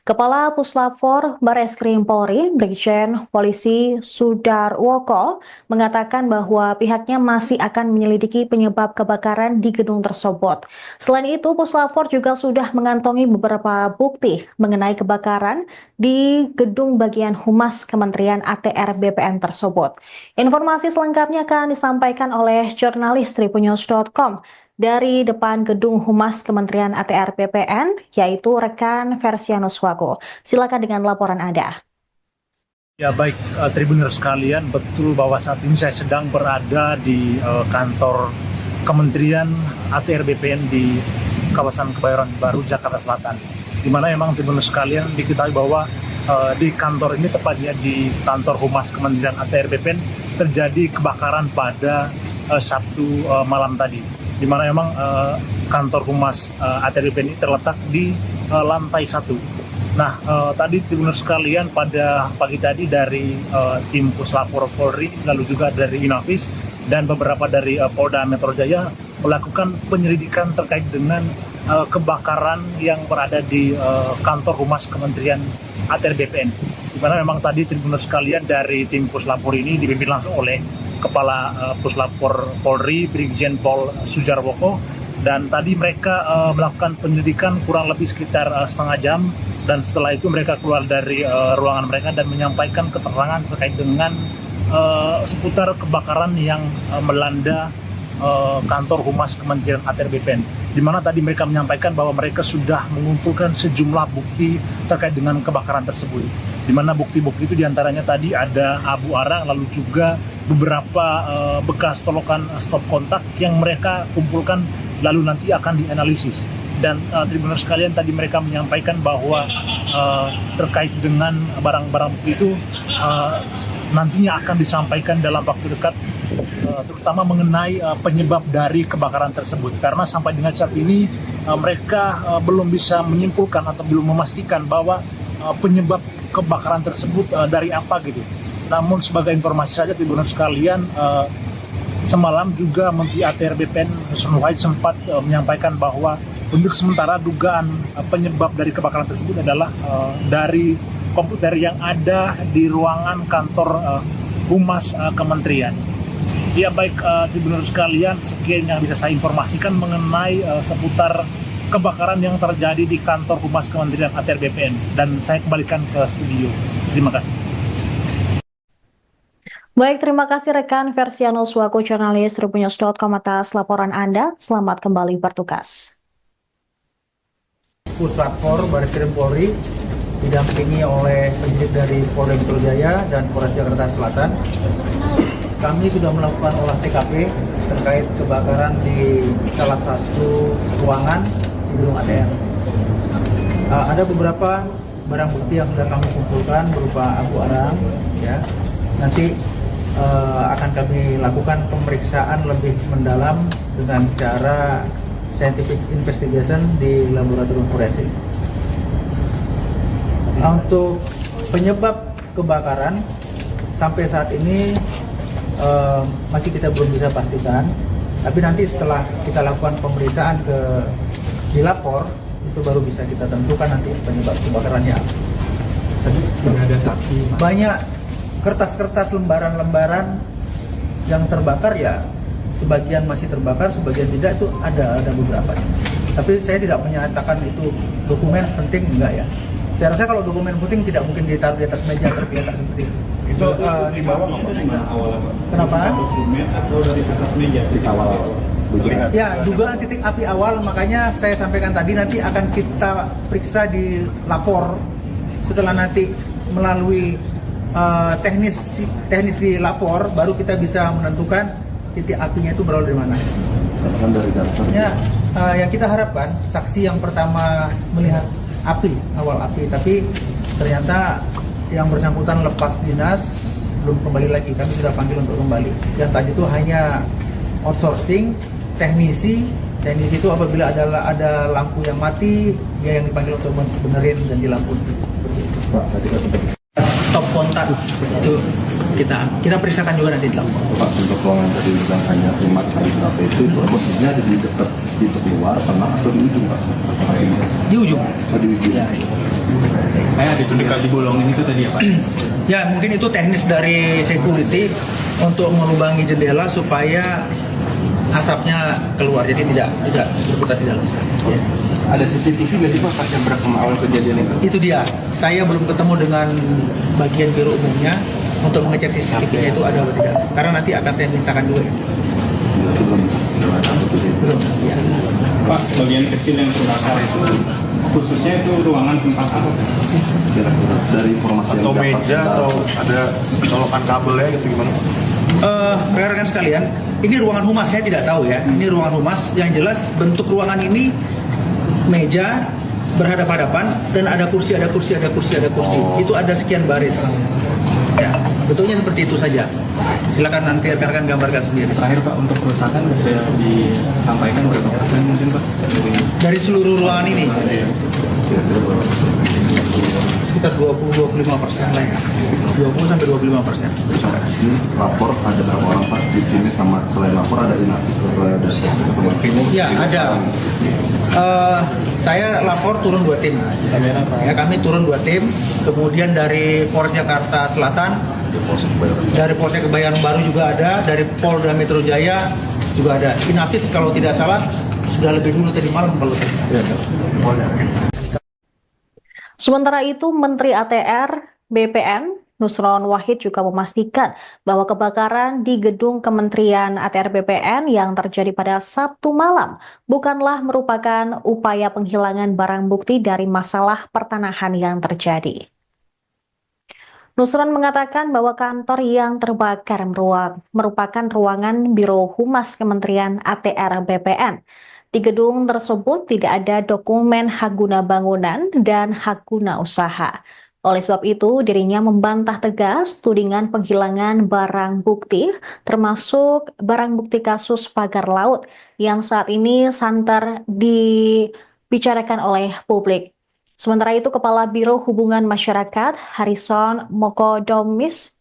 Kepala Puslapfor Bareskrim Polri, Brigjen Polisi Sudarwoko, mengatakan bahwa pihaknya masih akan menyelidiki penyebab kebakaran di gedung tersebut. Selain itu, Puslapfor juga sudah mengantongi beberapa bukti mengenai kebakaran di gedung bagian Humas Kementerian ATR BPN tersebut. Informasi selengkapnya akan disampaikan oleh jurnalis tribunnews.com dari depan gedung Humas Kementerian ATR BPN, yaitu rekan Versianus Wago. Silakan dengan laporan Anda.
Ya baik, Tribuners sekalian, betul bahwa saat ini saya sedang berada di kantor Kementerian ATR BPN di kawasan Kebayoran Baru, Jakarta Selatan. Di mana memang Tribuners sekalian diketahui bahwa di kantor ini, tepatnya di kantor Humas Kementerian ATR BPN, terjadi kebakaran pada Sabtu malam tadi. Di mana memang kantor Humas ATR BPN ini terletak di lantai 1. Nah, tadi Tribuners sekalian, pada pagi tadi dari tim Puslapfor Polri, lalu juga dari Inafis dan beberapa dari Polda Metro Jaya melakukan penyelidikan terkait dengan kebakaran yang berada di kantor Humas Kementerian ATR BPN. Di mana memang tadi Tribuners sekalian dari tim Puslapfor ini dipimpin langsung oleh Kepala Puslapfor Polri, Brigjen Pol Sudarwoko, dan tadi mereka melakukan penyelidikan kurang lebih sekitar setengah jam, dan setelah itu mereka keluar dari ruangan mereka dan menyampaikan keterangan terkait dengan seputar kebakaran yang melanda kantor Humas Kementerian ATR BPN, di mana tadi mereka menyampaikan bahwa mereka sudah mengumpulkan sejumlah bukti terkait dengan kebakaran tersebut, di mana bukti-bukti itu diantaranya tadi ada abu arang, lalu juga beberapa bekas colokan stop kontak yang mereka kumpulkan lalu nanti akan dianalisis. Dan tribuners sekalian, tadi mereka menyampaikan bahwa terkait dengan barang-barang bukti itu nantinya akan disampaikan dalam waktu dekat, terutama mengenai penyebab dari kebakaran tersebut, karena sampai dengan saat ini mereka belum bisa menyimpulkan atau belum memastikan bahwa penyebab kebakaran tersebut dari apa gitu. Namun sebagai informasi saja tribuners sekalian, semalam juga Menteri ATR BPN Nusron Wahid sempat menyampaikan bahwa untuk sementara dugaan penyebab dari kebakaran tersebut adalah dari komputer yang ada di ruangan kantor Humas Kementerian. Ya baik, tribuners sekalian, sekian yang bisa saya informasikan mengenai seputar kebakaran yang terjadi di kantor Humas Kementerian ATR BPN, dan saya kembalikan ke studio. Terima kasih.
Baik, terima kasih rekan Versiano selaku jurnalis Tribunnews.com atas laporan Anda. Selamat kembali bertugas.
Pusat Por Barreskrim Polri didampingi oleh penyidik dari Polda Metro Jaya dan Polres Jakarta Selatan. Kami sudah melakukan olah TKP terkait kebakaran di salah satu ruangan di gedung ATR. Ada beberapa barang bukti yang sudah kami kumpulkan berupa abu arang, ya. Nanti akan kami lakukan pemeriksaan lebih mendalam dengan cara scientific investigation di laboratorium forensik. Untuk penyebab kebakaran sampai saat ini masih kita belum bisa pastikan, tapi nanti setelah kita lakukan pemeriksaan di lapor itu baru bisa kita tentukan nanti penyebab kebakarannya. Tadi sudah ada saksi. Banyak kertas-kertas, lembaran-lembaran yang terbakar, ya sebagian masih terbakar, sebagian tidak, itu ada beberapa sih. Tapi saya tidak menyatakan itu dokumen penting, enggak ya. Saya rasa kalau dokumen penting tidak mungkin ditaruh di atas meja tergeletak seperti itu.
Itu di bawah nggak Pak? Awal
Kenapa?
Dokumen atau dari atas meja? Di awal.
Ya, dugaan titik api awal, makanya saya sampaikan tadi nanti akan kita periksa di lapor. Setelah nanti melalui teknis di lapor, baru kita bisa menentukan titik apinya itu berasal dari mana.
Kan dari daftar.
Ya, yang kita harapkan saksi yang pertama melihat api, awal api, tapi ternyata yang bersangkutan lepas dinas belum kembali lagi. Kami sudah panggil untuk kembali. Yang tadi itu hanya outsourcing, teknisi itu apabila ada lampu yang mati, dia yang dipanggil untuk benerin dan dilampu seperti itu.
Pak, tadi
Stop kontak itu kita periksakan juga nanti di lapor.
Pak, untuk ruangan tadi bilang hanya 5 kali berapa itu posisinya ada di dekat pintu keluar, tengah atau di ujung Pak?
Di ujung.
Di ujung.
Ya.
Kayak di bolongin itu tadi ya Pak?
Ya, mungkin itu teknis dari security untuk melubangi jendela supaya asapnya keluar, jadi tidak berputar di dalam. Ya.
Ada CCTV nggak sih Pak pas yang berekam awal kejadian itu?
Itu dia. Saya belum ketemu dengan bagian biro umumnya untuk mengecek CCTV-nya itu ada atau tidak. Karena nanti akan saya mintakan dulu. Belum. Ya.
Pak, bagian kecil yang terbakar itu khususnya itu ruangan tempat apa?
Kira-kira dari informasi
atau
yang
meja atau ada colokan kabelnya gitu gimana?
Rekan-rekan sekalian, ini ruangan humas, saya tidak tahu ya. Ini ruangan humas. Yang jelas bentuk ruangan ini meja berhadap-hadapan dan ada kursi. Itu ada sekian baris. Ya, bentuknya seperti itu saja. Silakan nanti rekan-rekan gambarkan sendiri.
Terakhir Pak, untuk kerusakan bisa disampaikan berapa persen mungkin Pak?
Dari seluruh ruangan ini sekitar 20-25% lah ya. 20-25%.
Ini lapor ada berapa orang Pak? Buktinya sama selain lapor ada inafis atau ada siapa?
Ya, ada. Saya lapor turun 2 tim. Ya, kami turun 2 tim. Kemudian dari Polres Jakarta Selatan, dari Polsek Kebayoran Baru juga ada, dari Polda Metro Jaya juga ada. Inafis kalau tidak salah sudah lebih dulu tadi malam kalau tidak salah.
Sementara itu, Menteri ATR BPN Nusron Wahid juga memastikan bahwa kebakaran di gedung Kementerian ATR BPN yang terjadi pada Sabtu malam bukanlah merupakan upaya penghilangan barang bukti dari masalah pertanahan yang terjadi. Nusron mengatakan bahwa kantor yang terbakar merupakan ruangan Biro Humas Kementerian ATR BPN. Di gedung tersebut tidak ada dokumen hak guna bangunan dan hak guna usaha. Oleh sebab itu, dirinya membantah tegas tudingan penghilangan barang bukti, termasuk barang bukti kasus pagar laut yang saat ini santer dibicarakan oleh publik. Sementara itu, Kepala Biro Hubungan Masyarakat Harrison Mokodompis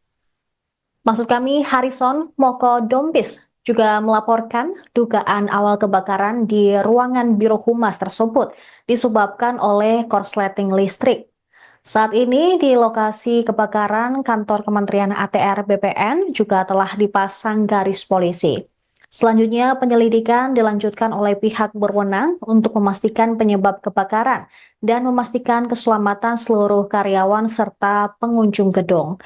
juga melaporkan dugaan awal kebakaran di ruangan Biro Humas tersebut disebabkan oleh korsleting listrik. Saat ini di lokasi kebakaran kantor Kementerian ATR BPN juga telah dipasang garis polisi. Selanjutnya penyelidikan dilanjutkan oleh pihak berwenang untuk memastikan penyebab kebakaran dan memastikan keselamatan seluruh karyawan serta pengunjung gedung.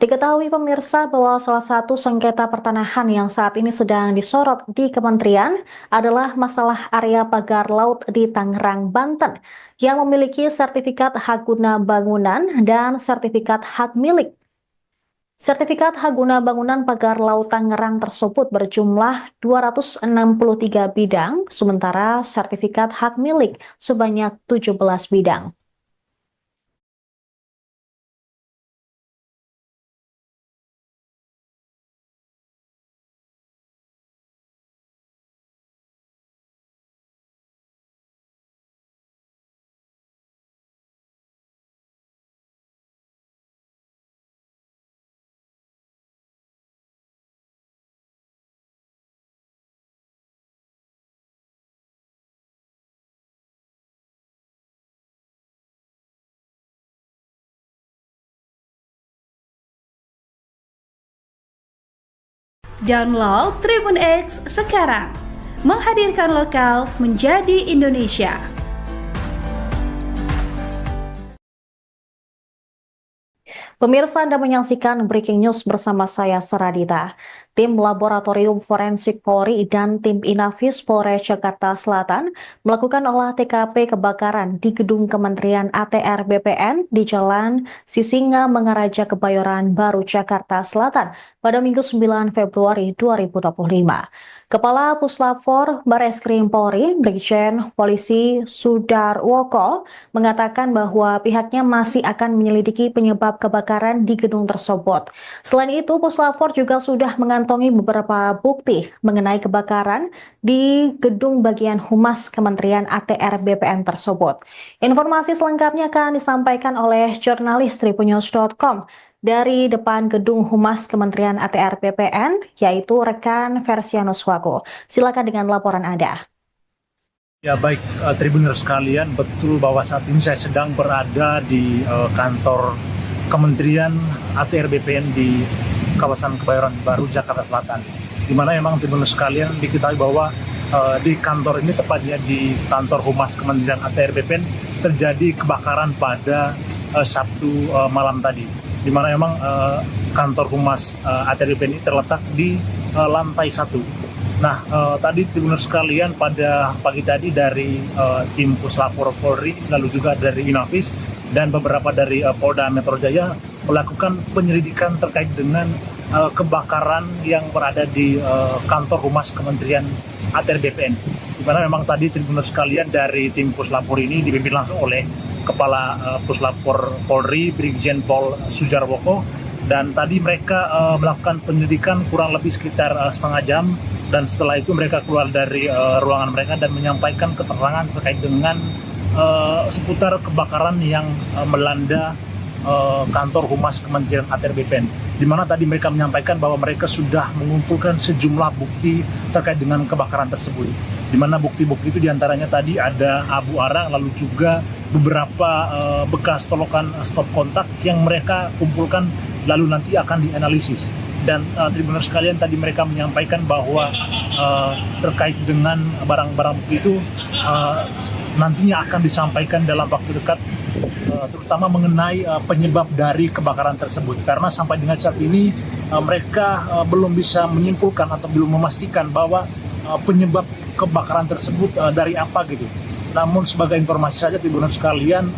Diketahui pemirsa bahwa salah satu sengketa pertanahan yang saat ini sedang disorot di kementerian adalah masalah area pagar laut di Tangerang, Banten yang memiliki sertifikat hak guna bangunan dan sertifikat hak milik. Sertifikat hak guna bangunan pagar laut Tangerang tersebut berjumlah 263 bidang, sementara sertifikat hak milik sebanyak 17 bidang.
Download Tribun X sekarang, menghadirkan lokal menjadi Indonesia.
Pemirsa, Anda menyaksikan Breaking News bersama saya, Saradita. Tim Laboratorium Forensik Polri dan tim Inafis Polres Jakarta Selatan melakukan olah TKP kebakaran di gedung Kementerian ATR BPN di Jalan Sisinga Mangaraja Kebayoran Baru, Jakarta Selatan pada Minggu 9 Februari 2025. Kepala Puslap 4 Bareskrim Polri, Brigjen Polisi Sudarwoko, mengatakan bahwa pihaknya masih akan menyelidiki penyebab kebakaran di gedung tersebut. Selain itu, Puslap 4 juga sudah mengantongi beberapa bukti mengenai kebakaran di gedung bagian Humas Kementerian ATR BPN tersebut. Informasi selengkapnya akan disampaikan oleh jurnalis tribunnews.com dari depan gedung Humas Kementerian ATR BPN, yaitu rekan Versianus Wago. Silakan dengan laporan Anda.
Ya baik, Tribuners sekalian, betul bahwa saat ini saya sedang berada di kantor Kementerian ATR BPN di kawasan Kebayoran Baru, Jakarta Selatan. Di mana memang Tribuners sekalian diketahui bahwa di kantor ini, tepatnya di kantor Humas Kementerian ATR BPN, terjadi kebakaran pada Sabtu malam tadi. Di mana memang kantor Humas ATR BPN ini terletak di lantai 1. Nah, tadi Tribuners sekalian, pada pagi tadi dari tim Puslap 4 Polri, lalu juga dari Inafis dan beberapa dari Polda Metro Jaya melakukan penyelidikan terkait dengan kebakaran yang berada di kantor Humas Kementerian ATR BPN. Di mana memang tadi Tribuners sekalian dari tim Puslap 4 ini dipimpin langsung oleh Kepala Puslap 4 Polri, Brigjen Pol Sudarwoko, dan tadi mereka melakukan penyelidikan kurang lebih sekitar setengah jam, dan setelah itu mereka keluar dari ruangan mereka dan menyampaikan keterangan terkait dengan seputar kebakaran yang melanda kantor Humas Kementerian ATR BPN, di mana tadi mereka menyampaikan bahwa mereka sudah mengumpulkan sejumlah bukti terkait dengan kebakaran tersebut, di mana bukti-bukti itu diantaranya tadi ada abu arang, lalu juga beberapa bekas colokan stop kontak yang mereka kumpulkan lalu nanti akan dianalisis. Dan Tribuners sekalian, tadi mereka menyampaikan bahwa terkait dengan barang-barang bukti itu nantinya akan disampaikan dalam waktu dekat terutama mengenai penyebab dari kebakaran tersebut. Karena sampai dengan saat ini mereka belum bisa menyimpulkan atau belum memastikan bahwa penyebab kebakaran tersebut dari apa gitu. Namun sebagai informasi saja Tribuners sekalian,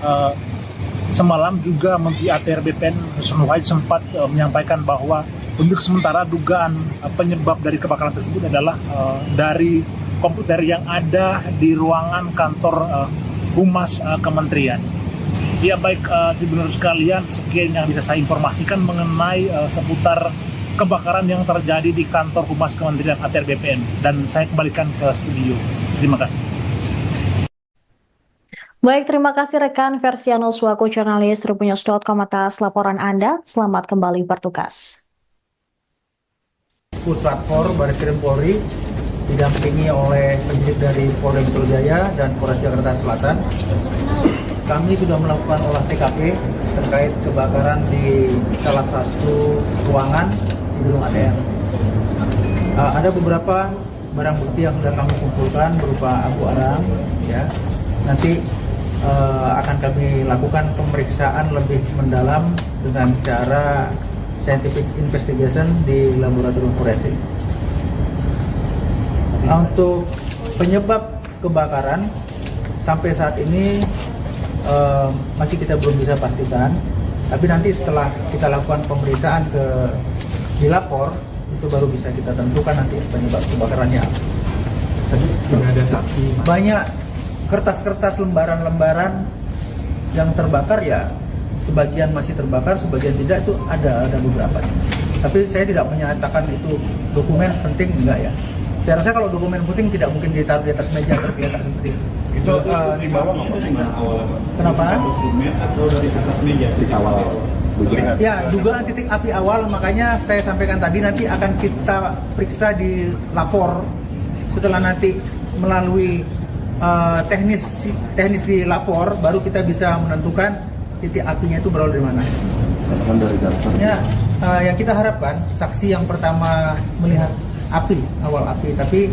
semalam juga Menteri ATR BPN Nusron Wahid sempat menyampaikan bahwa untuk sementara dugaan penyebab dari kebakaran tersebut adalah dari komputer yang ada di ruangan kantor Humas Kementerian. Ya baik Tribuners sekalian, sekian yang bisa saya informasikan mengenai seputar kebakaran yang terjadi di kantor Humas Kementerian ATR BPN, dan saya kembalikan ke studio. Terima kasih.
Baik, terima kasih rekan Versiano Swaku, jurnalis Tribunnews.com atas laporan Anda. Selamat kembali bertugas.
Puslap 4 Barreskrim Polri didampingi oleh penyidik dari Polda Metro Jaya dan Polres Jakarta Selatan. Kami sudah melakukan olah TKP terkait kebakaran di salah satu ruangan di gedung ATR. Ada beberapa barang bukti yang sudah kami kumpulkan berupa abu arang, ya. Nanti akan kami lakukan pemeriksaan lebih mendalam dengan cara scientific investigation di laboratorium forensik. Untuk penyebab kebakaran sampai saat ini masih kita belum bisa pastikan, tapi nanti setelah kita lakukan pemeriksaan di lapor itu baru bisa kita tentukan nanti penyebab kebakarannya.
Sudah ada saksi.
Banyak kertas-kertas lembaran-lembaran yang terbakar, ya sebagian masih terbakar, sebagian tidak, itu ada beberapa sih. Tapi saya tidak menyatakan itu dokumen penting, enggak ya. Saya rasa kalau dokumen penting tidak mungkin ditaruh di atas meja atau di atas penting.
Itu di bawah
Kenapa?
Dokumen atau dari atas meja?
Di awal
terlihat.
Ya, dugaan titik api awal, makanya saya sampaikan tadi nanti akan kita periksa di lapor. Setelah nanti melalui teknis di lapor, baru kita bisa menentukan titik apinya itu berawal dari mana.
kan dari daftarnya.
Yang kita harapkan saksi yang pertama melihat awal api, tapi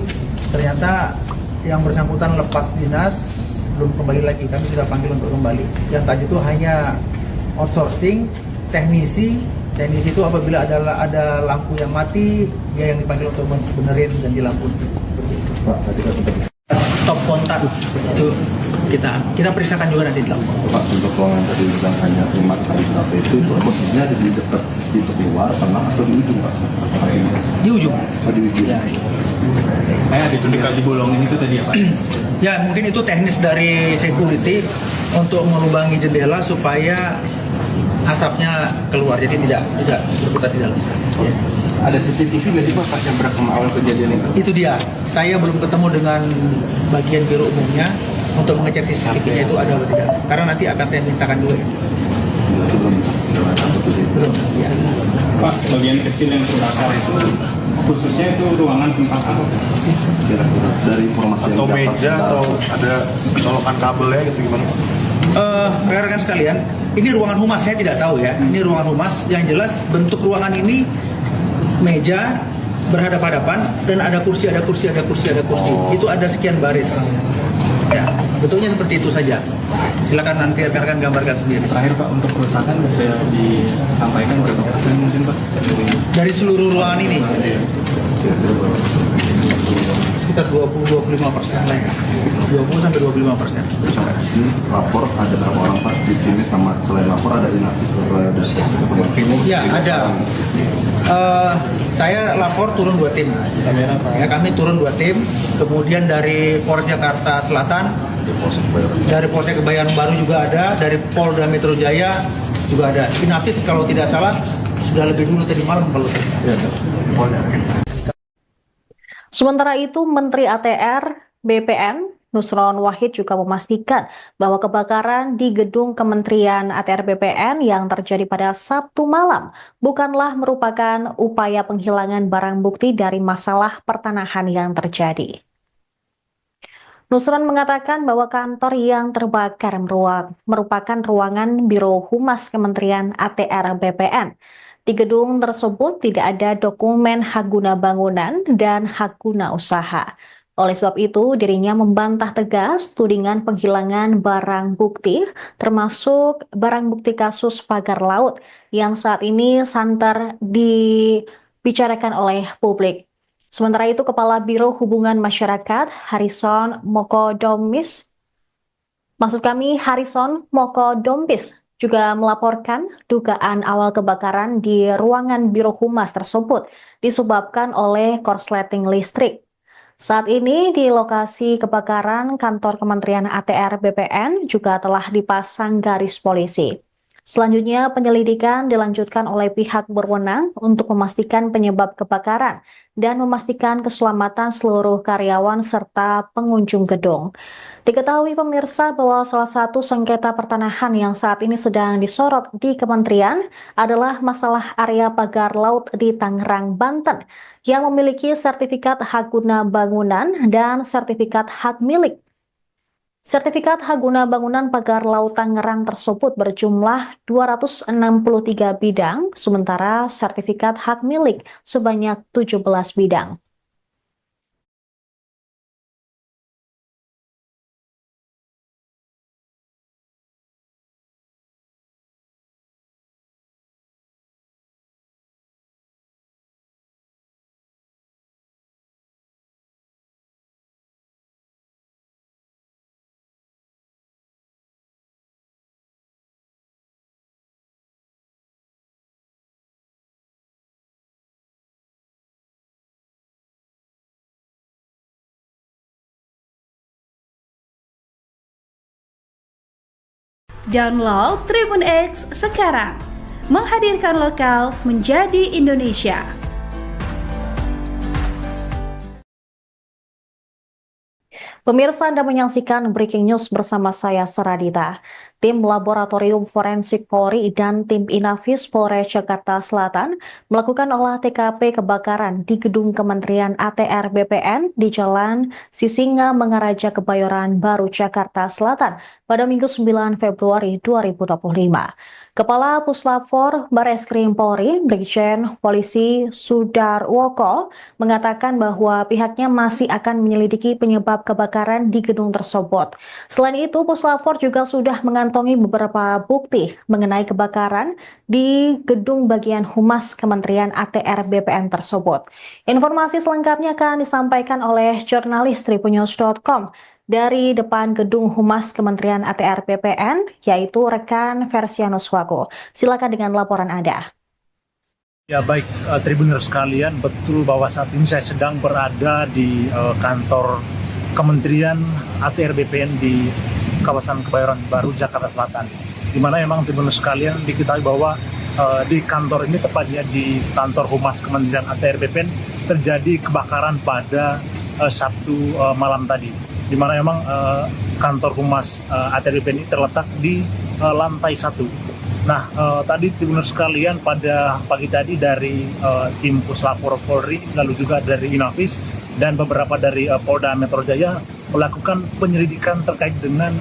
ternyata yang bersangkutan lepas dinas, belum kembali lagi. Kami sudah panggil untuk kembali. Yang tadi itu hanya outsourcing, teknisi itu apabila ada lampu yang mati, dia yang dipanggil untuk benerin ganti lampu.
Pak, tadi kan sempat
Stop kontak itu kita periksakan juga nanti di lapor.
Pak, untuk ruangan tadi bilang hanya 5 kali berapa itu posisinya ada di dekat pintu keluar, tengah atau di ujung Pak?
Di ujung.
Oh, di ujung.
Ya.
Kayak di bolongin itu tadi ya Pak?
Ya, mungkin itu teknis dari security untuk melubangi jendela supaya asapnya keluar, jadi tidak berputar di dalam. Ya.
Ada CCTV nggak sih Pak pas yang berekam awal kejadian itu?
Itu dia. Saya belum ketemu dengan bagian biro umumnya untuk mengecek CCTV-nya itu ada atau tidak. Karena nanti akan saya mintakan dulu. Belum. Ya.
Pak, bagian kecil yang terbakar itu khususnya itu ruangan tempat apa?
Kira-kira dari informasi
Atau
yang dapat
meja atau ada colokan kabelnya gitu gimana?
Rekan-rekan sekalian, ini ruangan humas, saya tidak tahu ya. Ini ruangan humas. Yang jelas bentuk ruangan ini meja berhadapan-hadapan dan ada kursi. Itu ada sekian baris. Ya, betulnya seperti itu saja. Silakan nanti rekan-rekan gambarkan sendiri.
Terakhir Pak, untuk kerusakan bisa disampaikan berapa persen mungkin Pak?
Dari seluruh ruangan ini sekitar 20-25% lah ya. 20-25%.
Ini lapor ada berapa orang Pak di sini, sama selain lapor ada inafis atau ada
Ya, ada. Saya lapor turun 2 tim. Ya, kami turun 2 tim. Kemudian dari Polres Jakarta Selatan, dari Polsek Kebayoran Baru juga ada, dari Polda Metro Jaya juga ada. Inafis kalau tidak salah sudah lebih dulu tadi malam kalau tidak salah.
Sementara itu, Menteri ATR BPN Nusron Wahid juga memastikan bahwa kebakaran di gedung Kementerian ATR BPN yang terjadi pada Sabtu malam bukanlah merupakan upaya penghilangan barang bukti dari masalah pertanahan yang terjadi. Nusron mengatakan bahwa kantor yang terbakar merupakan ruangan Biro Humas Kementerian ATR BPN. Di gedung tersebut tidak ada dokumen hak guna bangunan dan hak guna usaha. Oleh sebab itu, dirinya membantah tegas tudingan penghilangan barang bukti, termasuk barang bukti kasus pagar laut yang saat ini santer dibicarakan oleh publik. Sementara itu, Kepala Biro Hubungan Masyarakat Harrison Mokodompis juga melaporkan dugaan awal kebakaran di ruangan Biro Humas tersebut disebabkan oleh korsleting listrik. Saat ini di lokasi kebakaran kantor Kementerian ATR BPN juga telah dipasang garis polisi. Selanjutnya penyelidikan dilanjutkan oleh pihak berwenang untuk memastikan penyebab kebakaran dan memastikan keselamatan seluruh karyawan serta pengunjung gedung. Diketahui pemirsa bahwa salah satu sengketa pertanahan yang saat ini sedang disorot di kementerian adalah masalah area pagar laut di Tangerang, Banten yang memiliki sertifikat hak guna bangunan dan sertifikat hak milik. Sertifikat hak guna bangunan pagar laut Tangerang tersebut berjumlah 263 bidang, sementara sertifikat hak milik sebanyak 17 bidang.
Download Tribun X sekarang, menghadirkan lokal menjadi Indonesia.
Pemirsa, Anda menyaksikan Breaking News bersama saya, Saradita. Tim Laboratorium Forensik Polri dan tim Inafis Polres Jakarta Selatan melakukan olah TKP kebakaran di gedung Kementerian ATR BPN di Jalan Sisinga Mangaraja Kebayoran Baru, Jakarta Selatan pada Minggu 9 Februari 2025. Kepala Puslapfor Bareskrim Polri, Brigjen Polisi Sudarwoko, mengatakan bahwa pihaknya masih akan menyelidiki penyebab kebakaran di gedung tersebut. Selain itu, Puslapfor juga sudah mengantongi beberapa bukti mengenai kebakaran di gedung bagian Humas Kementerian ATR BPN tersebut. Informasi selengkapnya akan disampaikan oleh jurnalis Tribunnews.com dari depan gedung Humas Kementerian ATR BPN, yaitu rekan Versianus Wago. Silakan dengan laporan Anda.
Ya baik, Tribuners sekalian, betul bahwa saat ini saya sedang berada di kantor Kementerian ATR BPN di kawasan Kebayoran Baru, Jakarta Selatan. Di mana memang Tribuners sekalian diketahui bahwa di kantor ini, tepatnya di kantor Humas Kementerian ATR BPN, terjadi kebakaran pada Sabtu malam tadi. Di mana memang kantor Humas ATR BPN ini terletak di lantai 1. Nah, tadi Tribuners sekalian, pada pagi tadi dari tim Puslapfor Polri, lalu juga dari Inafis dan beberapa dari Polda Metro Jaya melakukan penyelidikan terkait dengan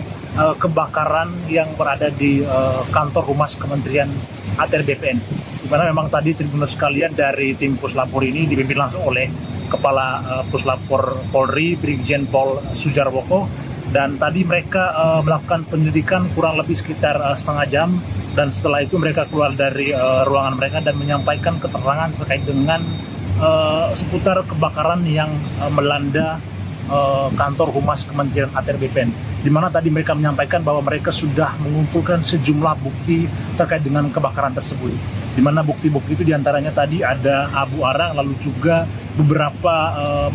kebakaran yang berada di kantor Humas Kementerian ATR BPN. Di mana memang tadi Tribuners sekalian dari tim Puslapfor ini dipimpin langsung oleh Kepala Puslapfor Polri, Brigjen Pol Sudarwoko, dan tadi mereka melakukan penyelidikan kurang lebih sekitar setengah jam, dan setelah itu mereka keluar dari ruangan mereka dan menyampaikan keterangan terkait dengan seputar kebakaran yang melanda kantor Humas Kementerian ATR BPN, di mana tadi mereka menyampaikan bahwa mereka sudah mengumpulkan sejumlah bukti terkait dengan kebakaran tersebut, di mana bukti-bukti itu diantaranya tadi ada abu arang, lalu juga beberapa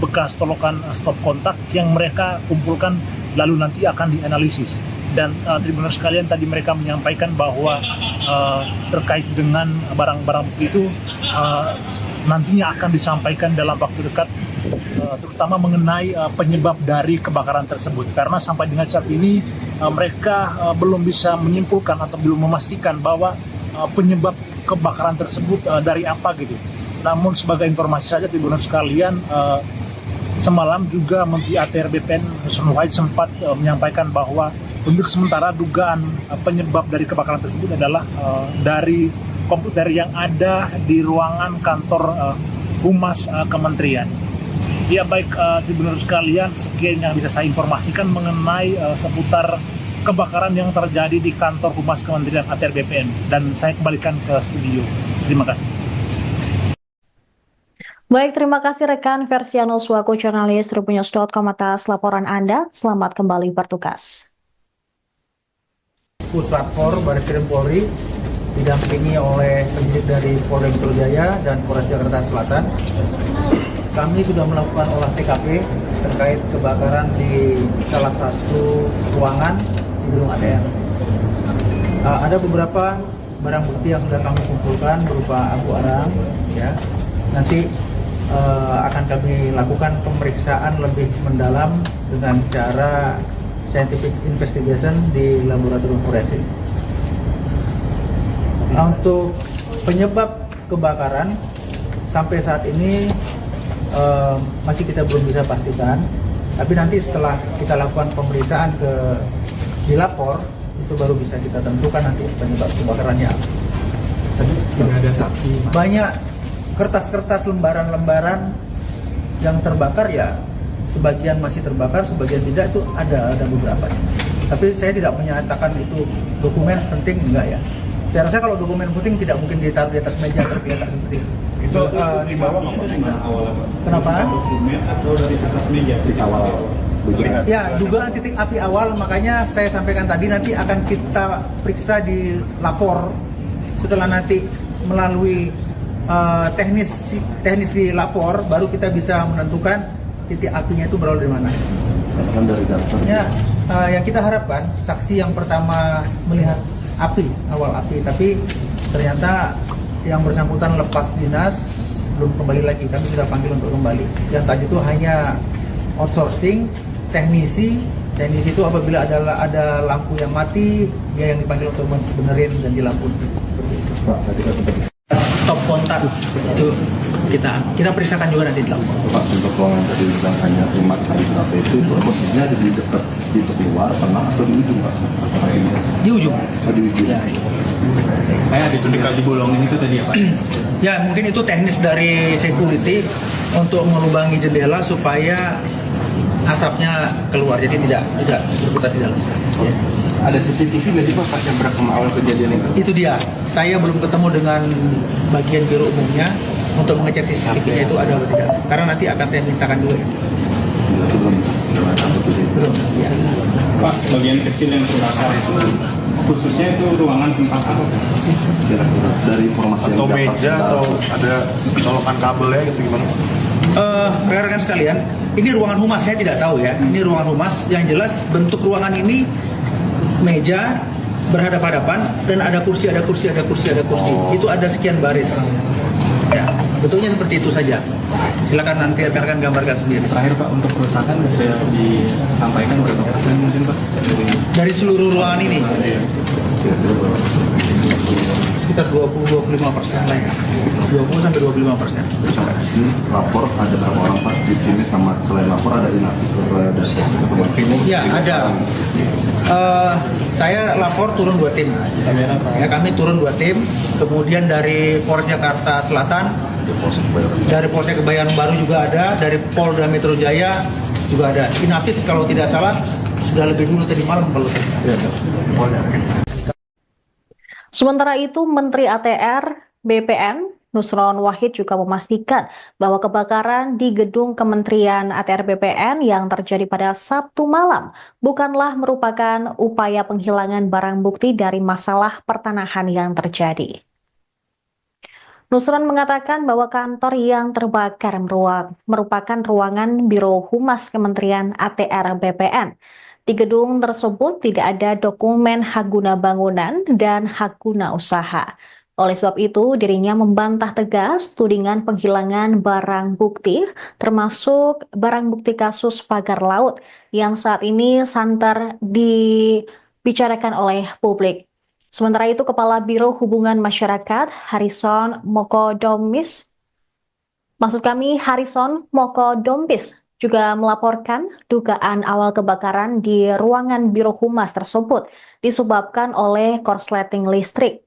bekas colokan stop kontak yang mereka kumpulkan lalu nanti akan dianalisis. Dan Tribuners sekalian, tadi mereka menyampaikan bahwa terkait dengan barang-barang bukti itu nantinya akan disampaikan dalam waktu dekat, terutama mengenai penyebab dari kebakaran tersebut, karena sampai dengan saat ini mereka belum bisa menyimpulkan atau belum memastikan bahwa penyebab kebakaran tersebut dari apa gitu. Namun sebagai informasi saja Tribuners sekalian, semalam juga Menteri ATR BPN Nusron Wahid sempat menyampaikan bahwa untuk sementara dugaan penyebab dari kebakaran tersebut adalah dari komputer yang ada di ruangan kantor Humas Kementerian. Ya baik Tribunner sekalian, sekian yang bisa saya informasikan mengenai seputar kebakaran yang terjadi di kantor Humas Kementerian ATR BPN, dan saya kembalikan ke studio. Terima kasih.
Baik, terima kasih rekan Versianus Waku jurnalis Tribunnews.com atas laporan Anda. Selamat kembali bertugas.
Puslapor Barreskrim Polri didampingi oleh penyidik dari Polda Metro Jaya dan Polres Jakarta Selatan. Kami sudah melakukan olah TKP terkait kebakaran di salah satu ruangan di gedung ATR. Ada beberapa barang bukti yang sudah kami kumpulkan berupa abu arang, ya. Nanti akan kami lakukan pemeriksaan lebih mendalam dengan cara scientific investigation di laboratorium forensik. Untuk penyebab kebakaran sampai saat ini masih kita belum bisa pastikan, tapi nanti setelah kita lakukan pemeriksaan di lapor itu baru bisa kita tentukan nanti penyebab kebakarannya.
Tadi sudah ada saksi.
Banyak kertas-kertas lembaran-lembaran yang terbakar, ya sebagian masih terbakar, sebagian tidak, itu ada beberapa sih. Tapi saya tidak menyatakan itu dokumen penting, enggak ya. Saya rasa kalau dokumen penting tidak mungkin ditaruh di atas meja terlihat penting.
Itu di bawah nggak, Pak?
Kenapa?
Dokumen atau dari atas meja
di awal
Terlihat.
Ya, dugaan titik api awal, makanya saya sampaikan tadi nanti akan kita periksa di lapor. Setelah nanti melalui teknis di lapor, baru kita bisa menentukan titik apinya itu berasal dari mana.
kan dari daftarnya.
Yang kita harapkan saksi yang pertama melihat awal api, tapi ternyata yang bersangkutan lepas dinas, belum kembali lagi. Kami sudah panggil untuk kembali. Yang tadi itu hanya outsourcing, teknisi itu apabila ada lampu yang mati, dia yang dipanggil untuk benerin dan dilampuin. Seperti itu.
Pak, tadi kan sempat
Stop kontak itu kita periksakan juga nanti di lapor.
Pak, untuk ruangan tadi bilang hanya 5 kali berapa itu posisinya ada di dekat pintu keluar, tengah atau di ujung, Pak?
Di ujung.
Oh, di ujung.
Ya,
Kayak di bolongin itu tadi ya Pak?
ya, mungkin itu teknis dari security untuk melubangi jendela supaya asapnya keluar, jadi tidak berputar di dalam. Ya.
Ada CCTV nggak sih Pak pas yang berekam awal kejadian itu?
Itu dia. Saya belum ketemu dengan bagian biro umumnya untuk mengecek CCTV-nya itu ada atau tidak. Karena nanti akan saya mintakan dulu. Belum. Ya.
Pak, bagian kecil yang terbakar itu khususnya itu ruangan tempat apa?
Kira-kira dari informasi
Atau
yang dapat
meja atau ada colokan kabelnya gitu gimana?
Rekan-rekan sekalian, ini ruangan humas, saya tidak tahu ya. Ini ruangan humas. Yang jelas bentuk ruangan ini meja berhadap-hadapan dan ada kursi. Itu ada sekian baris. Ya, bentuknya seperti itu saja. Silakan nanti rekan-rekan gambarkan sendiri.
Terakhir Pak, untuk kerusakan bisa disampaikan berapa persen mungkin Pak?
Dari seluruh ruangan ini sekitar 20-25% lah ya. 20-25%.
Ini lapor ada berapa orang, Pak? Di sini sama selain lapor ada inafis atau ada siapa?
Ya, ada. Saya lapor turun 2 tim. Ya, kami turun 2 tim. Kemudian dari Polres Jakarta Selatan, dari Polsek Kebayoran Baru juga ada, dari Polda Metro Jaya juga ada. Inafis kalau tidak salah sudah lebih dulu tadi malam kalau tidak.
Sementara itu, Menteri ATR BPN Nusron Wahid juga memastikan bahwa kebakaran di gedung Kementerian ATR BPN yang terjadi pada Sabtu malam bukanlah merupakan upaya penghilangan barang bukti dari masalah pertanahan yang terjadi. Nusron mengatakan bahwa kantor yang terbakar merupakan ruangan Biro Humas Kementerian ATR BPN. Di gedung tersebut tidak ada dokumen hak guna bangunan dan hak guna usaha. Oleh sebab itu, dirinya membantah tegas tudingan penghilangan barang bukti, termasuk barang bukti kasus pagar laut yang saat ini santer dibicarakan oleh publik. Sementara itu, Kepala Biro Hubungan Masyarakat Harrison Mokodompis juga melaporkan dugaan awal kebakaran di ruangan Biro Humas tersebut disebabkan oleh korsleting listrik.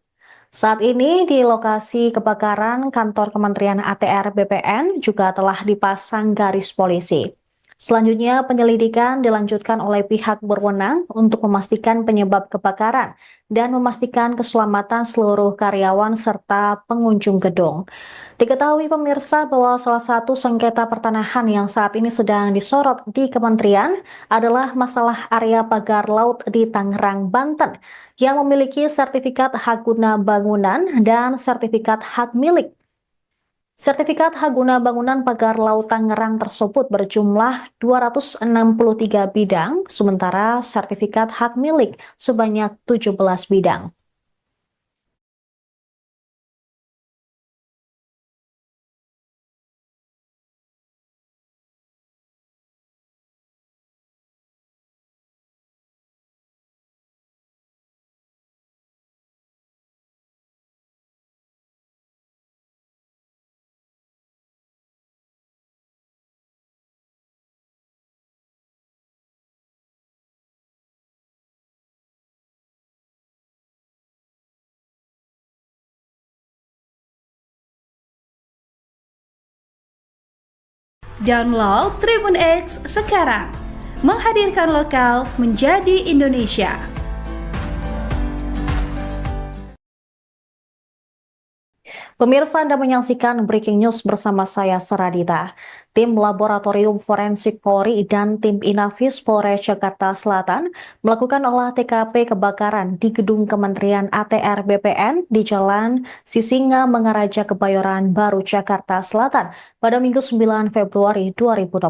Saat ini di lokasi kebakaran kantor Kementerian ATR BPN juga telah dipasang garis polisi. Selanjutnya, penyelidikan dilanjutkan oleh pihak berwenang untuk memastikan penyebab kebakaran dan memastikan keselamatan seluruh karyawan serta pengunjung gedung. Diketahui pemirsa bahwa salah satu sengketa pertanahan yang saat ini sedang disorot di kementerian adalah masalah area pagar laut di Tangerang, Banten yang memiliki sertifikat hak guna bangunan dan sertifikat hak milik. Sertifikat hak guna bangunan pagar laut Tangerang tersebut berjumlah 263 bidang, sementara sertifikat hak milik sebanyak 17 bidang.
Download Tribun X sekarang, menghadirkan lokal menjadi Indonesia.
Pemirsa, Anda menyaksikan Breaking News bersama saya, Saradita. Tim Laboratorium Forensik Polri dan tim Inafis Polres Jakarta Selatan melakukan olah TKP kebakaran di gedung Kementerian ATR BPN di Jalan Sisinga Mangaraja Kebayoran Baru, Jakarta Selatan pada Minggu 9 Februari 2025.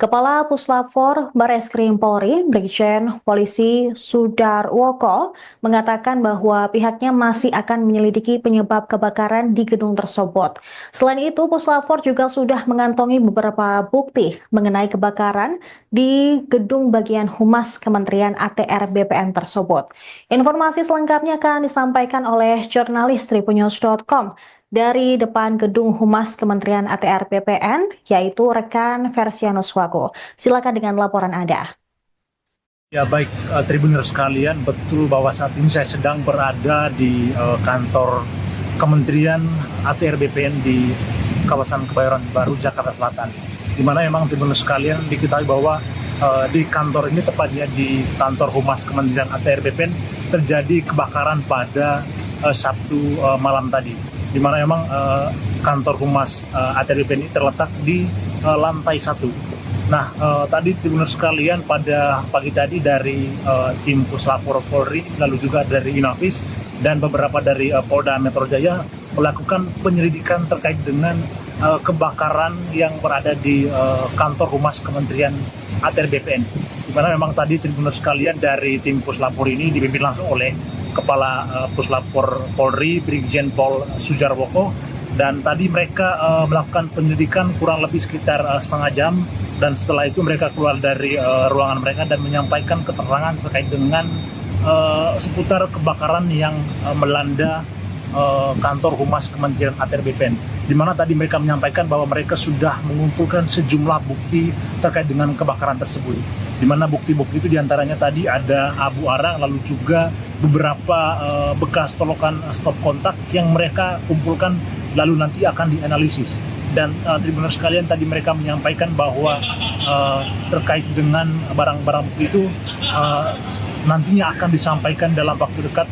Kepala Puslap 4 Bareskrim Polri, Brigjen Polisi Sudarwoko, mengatakan bahwa pihaknya masih akan menyelidiki penyebab kebakaran di gedung tersebut. Selain itu, Puslap 4 juga sudah mengantongi beberapa bukti mengenai kebakaran di gedung bagian humas Kementerian ATR BPN tersebut. Informasi selengkapnya akan disampaikan oleh jurnalis tribunnews.com dari depan gedung humas Kementerian ATR BPN, yaitu rekan Versianus Wago. Silakan dengan laporan Anda.
Ya baik, Tribuners sekalian, betul bahwa saat ini saya sedang berada di kantor Kementerian ATR BPN di kawasan Kebayoran Baru, Jakarta Selatan. Di mana memang Tribuners sekalian diketahui bahwa di kantor ini, tepatnya di kantor humas Kementerian ATR BPN, terjadi kebakaran pada Sabtu malam tadi. Di mana memang kantor humas ATR BPN ini terletak di lantai 1. Nah, tadi Tribuners sekalian, pada pagi tadi dari tim Puslap 4 Polri, lalu juga dari Inafis dan beberapa dari Polda Metro Jaya melakukan penyelidikan terkait dengan kebakaran yang berada di kantor humas Kementerian ATR BPN. Di mana memang tadi Tribuners sekalian dari tim Puslap 4 ini dipimpin langsung oleh Kepala Puslap 4 Polri, Brigjen Pol Sudarwoko, dan tadi mereka melakukan penyelidikan kurang lebih sekitar setengah jam, dan setelah itu mereka keluar dari ruangan mereka dan menyampaikan keterangan terkait dengan seputar kebakaran yang melanda kantor humas Kementerian ATR BPN, di mana tadi mereka menyampaikan bahwa mereka sudah mengumpulkan sejumlah bukti terkait dengan kebakaran tersebut, di mana bukti-bukti itu diantaranya tadi ada abu arang, lalu juga beberapa bekas colokan stop kontak yang mereka kumpulkan lalu nanti akan dianalisis. Dan Tribuners sekalian, tadi mereka menyampaikan bahwa terkait dengan barang-barang bukti itu nantinya akan disampaikan dalam waktu dekat,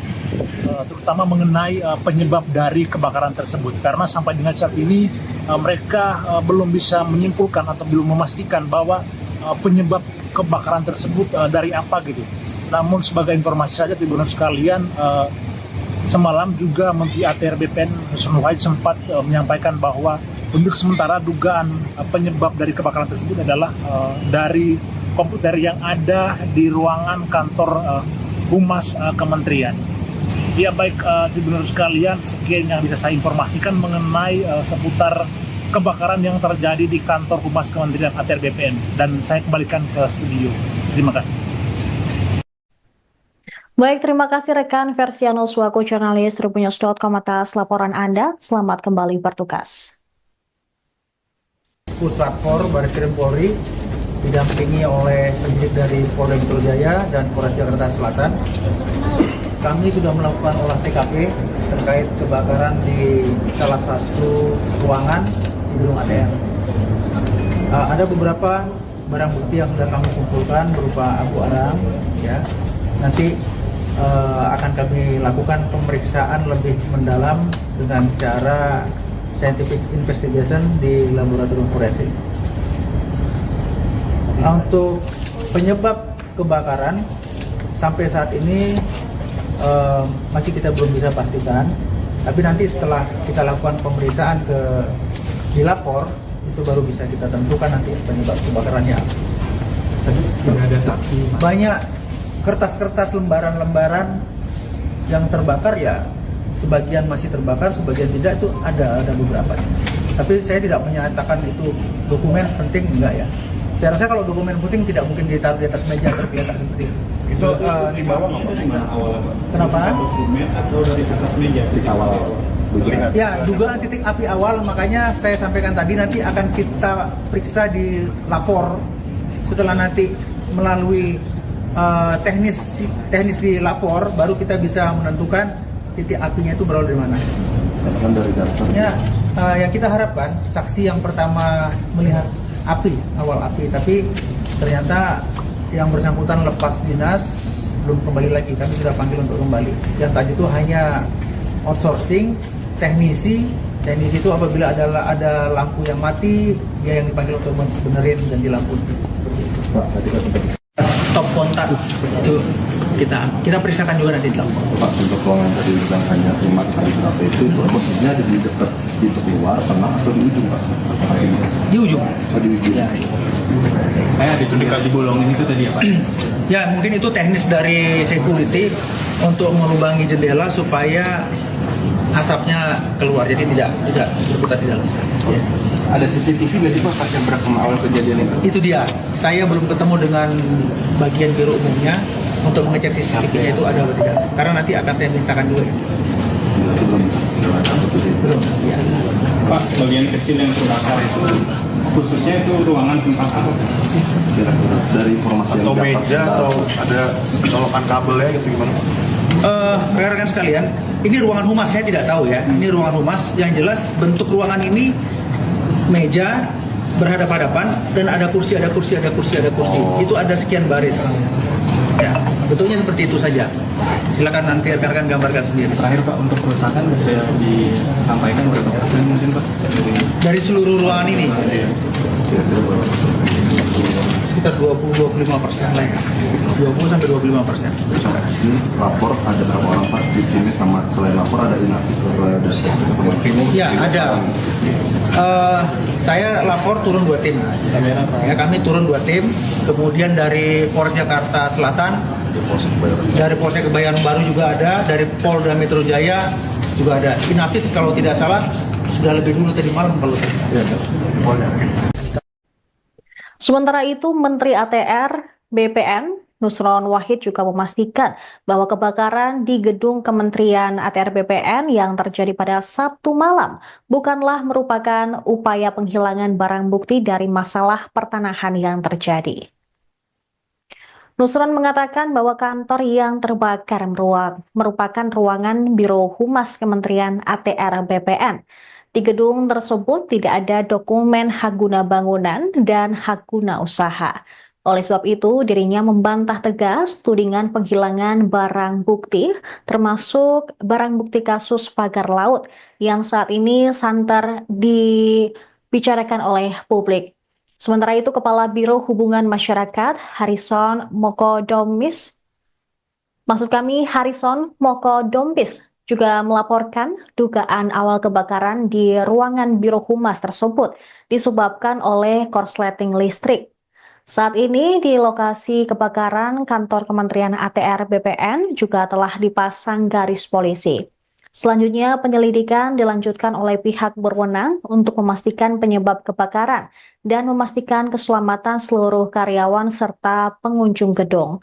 terutama mengenai penyebab dari kebakaran tersebut, karena sampai dengan saat ini mereka belum bisa menyimpulkan atau belum memastikan bahwa penyebab kebakaran tersebut dari apa gitu. Namun sebagai informasi saja Tribuners sekalian, semalam juga Menteri ATR BPN Nusron Wahid sempat menyampaikan bahwa untuk sementara dugaan penyebab dari kebakaran tersebut adalah dari komputer yang ada di ruangan kantor humas kementerian. Ya baik, Tribuners sekalian, sekian yang bisa saya informasikan mengenai seputar kebakaran yang terjadi di kantor humas Kementerian ATR BPN, dan saya kembalikan ke studio. Terima kasih.
Baik, terima kasih rekan Versianus Wago, jurnalis tribunnews.com atas laporan Anda. Selamat kembali bertugas.
Puslap 4 Bareskrim Polri didampingi oleh penyidik dari Polda Metro Jaya dan Polres Jakarta Selatan. kami sudah melakukan olah TKP terkait kebakaran di salah satu ruangan di gedung ATR. Ada beberapa barang bukti yang sudah kami kumpulkan berupa abu arang, ya. Nanti akan kami lakukan pemeriksaan lebih mendalam dengan cara scientific investigation di laboratorium forensik. Untuk penyebab kebakaran sampai saat ini masih kita belum bisa pastikan, tapi nanti setelah kita lakukan pemeriksaan di lapor itu baru bisa kita tentukan nanti penyebab kebakarannya.
Sudah ada saksi.
Banyak kertas-kertas lembaran-lembaran yang terbakar, ya sebagian masih terbakar, sebagian tidak, itu ada beberapa sih. Tapi saya tidak menyatakan itu dokumen penting, enggak ya. Saya rasa kalau dokumen penting tidak mungkin ditaruh di atas meja tergeletak seperti itu.
Itu di bawah nggak Pak?
Kenapa?
Dokumen atau dari atas meja di awal.
Terlihat.
Ya, dugaan titik api awal, makanya saya sampaikan tadi nanti akan kita periksa di lapor. Setelah nanti melalui teknis di lapor, baru kita bisa menentukan titik apinya itu berawal dari mana.
Kan dari daftar.
Ya, yang kita harapkan saksi yang pertama melihat api, awal api, tapi ternyata yang bersangkutan lepas dinas belum kembali lagi. Kami sudah panggil untuk kembali. Yang tadi itu hanya outsourcing, teknisi itu apabila ada lampu yang mati, dia yang dipanggil untuk benerin ganti lampu. Seperti itu.
Pak, tadi kan
Stop kontak itu kita periksakan juga nanti di lapor.
Pak, untuk ruangan tadi bilang hanya 5 kali berapa itu posisinya ada di dekat pintu keluar, tengah atau di ujung Pak?
Di ujung.
Oh, di ujung.
Ya.
Kayak dibolongin itu tadi ya Pak?
Ya, mungkin itu teknis dari security untuk melubangi jendela supaya asapnya keluar, jadi tidak berputar di dalam. Ya.
Ada CCTV nggak sih Pak pas yang berekam awal kejadian itu?
Itu dia. Saya belum ketemu dengan bagian biro umumnya untuk mengecek CCTV-nya itu ada atau tidak. Karena nanti akan saya mintakan dulu. Belum. Ya.
Pak, bagian kecil yang terbakar itu khususnya itu ruangan tempat apa?
Kira-kira dari informasi
Atau
yang dapat
meja
kita-
atau ada colokan kabelnya gitu gimana Pak?
Rekan-rekan sekalian, ini ruangan humas, saya tidak tahu ya. Ini ruangan humas. Yang jelas bentuk ruangan ini meja berhadap-hadapan dan ada kursi. Itu ada sekian baris. Ya, bentuknya seperti itu saja. Silakan nanti rekan-rekan gambarkan sendiri.
Terakhir Pak, untuk kerusakan bisa disampaikan berapa persen mungkin Pak?
Dari seluruh ruangan ini sekitar 20-25% lah ya. 20-25%.
Ini lapor ada berapa orang Pak? Timnya sama selain lapor ada inafis atau ada teman?
Ya, ada. Saya lapor turun 2 tim. Ya, kami turun 2 tim. Kemudian dari Polres Jakarta Selatan, dari Polsek Kebayoran Baru juga ada, dari Polda Metro Jaya juga ada. Inafis kalau tidak salah sudah lebih dulu tadi malam kalau tidak.
Sementara itu, Menteri ATR BPN Nusron Wahid juga memastikan bahwa kebakaran di gedung Kementerian ATR BPN yang terjadi pada Sabtu malam bukanlah merupakan upaya penghilangan barang bukti dari masalah pertanahan yang terjadi. Nusron mengatakan bahwa kantor yang terbakar merupakan ruangan Biro Humas Kementerian ATR BPN. Di gedung tersebut tidak ada dokumen hak guna bangunan dan hak guna usaha. Oleh sebab itu, dirinya membantah tegas tudingan penghilangan barang bukti, termasuk barang bukti kasus pagar laut yang saat ini santer dibicarakan oleh publik. Sementara itu, Kepala Biro Hubungan Masyarakat Harrison Mokodompis juga melaporkan dugaan awal kebakaran di ruangan Biro Humas tersebut disebabkan oleh korsleting listrik. Saat ini di lokasi kebakaran kantor Kementerian ATR BPN juga telah dipasang garis polisi. Selanjutnya penyelidikan dilanjutkan oleh pihak berwenang untuk memastikan penyebab kebakaran dan memastikan keselamatan seluruh karyawan serta pengunjung gedung.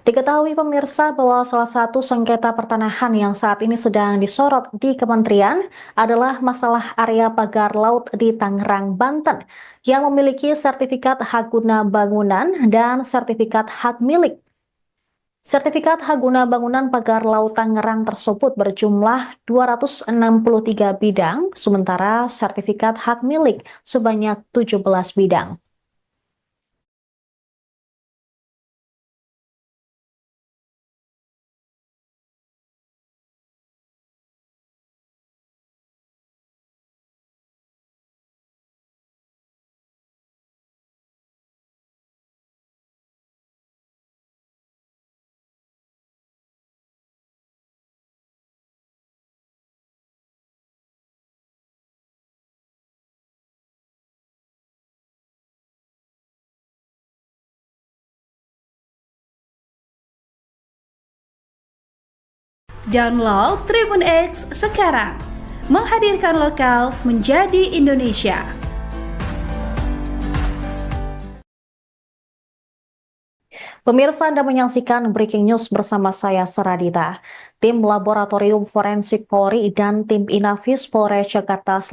Diketahui pemirsa bahwa salah satu sengketa pertanahan yang saat ini sedang disorot di kementerian adalah masalah area pagar laut di Tangerang, Banten yang memiliki sertifikat hak guna bangunan dan sertifikat hak milik. Sertifikat hak guna bangunan pagar laut Tangerang tersebut berjumlah 263 bidang, sementara sertifikat hak milik sebanyak 17 bidang.
Download Tribun X sekarang, menghadirkan lokal menjadi Indonesia.
Pemirsa, Anda menyaksikan Breaking News bersama saya, Saradita. Tim Laboratorium Forensik Polri dan tim Inafis Polres Jakarta Selatan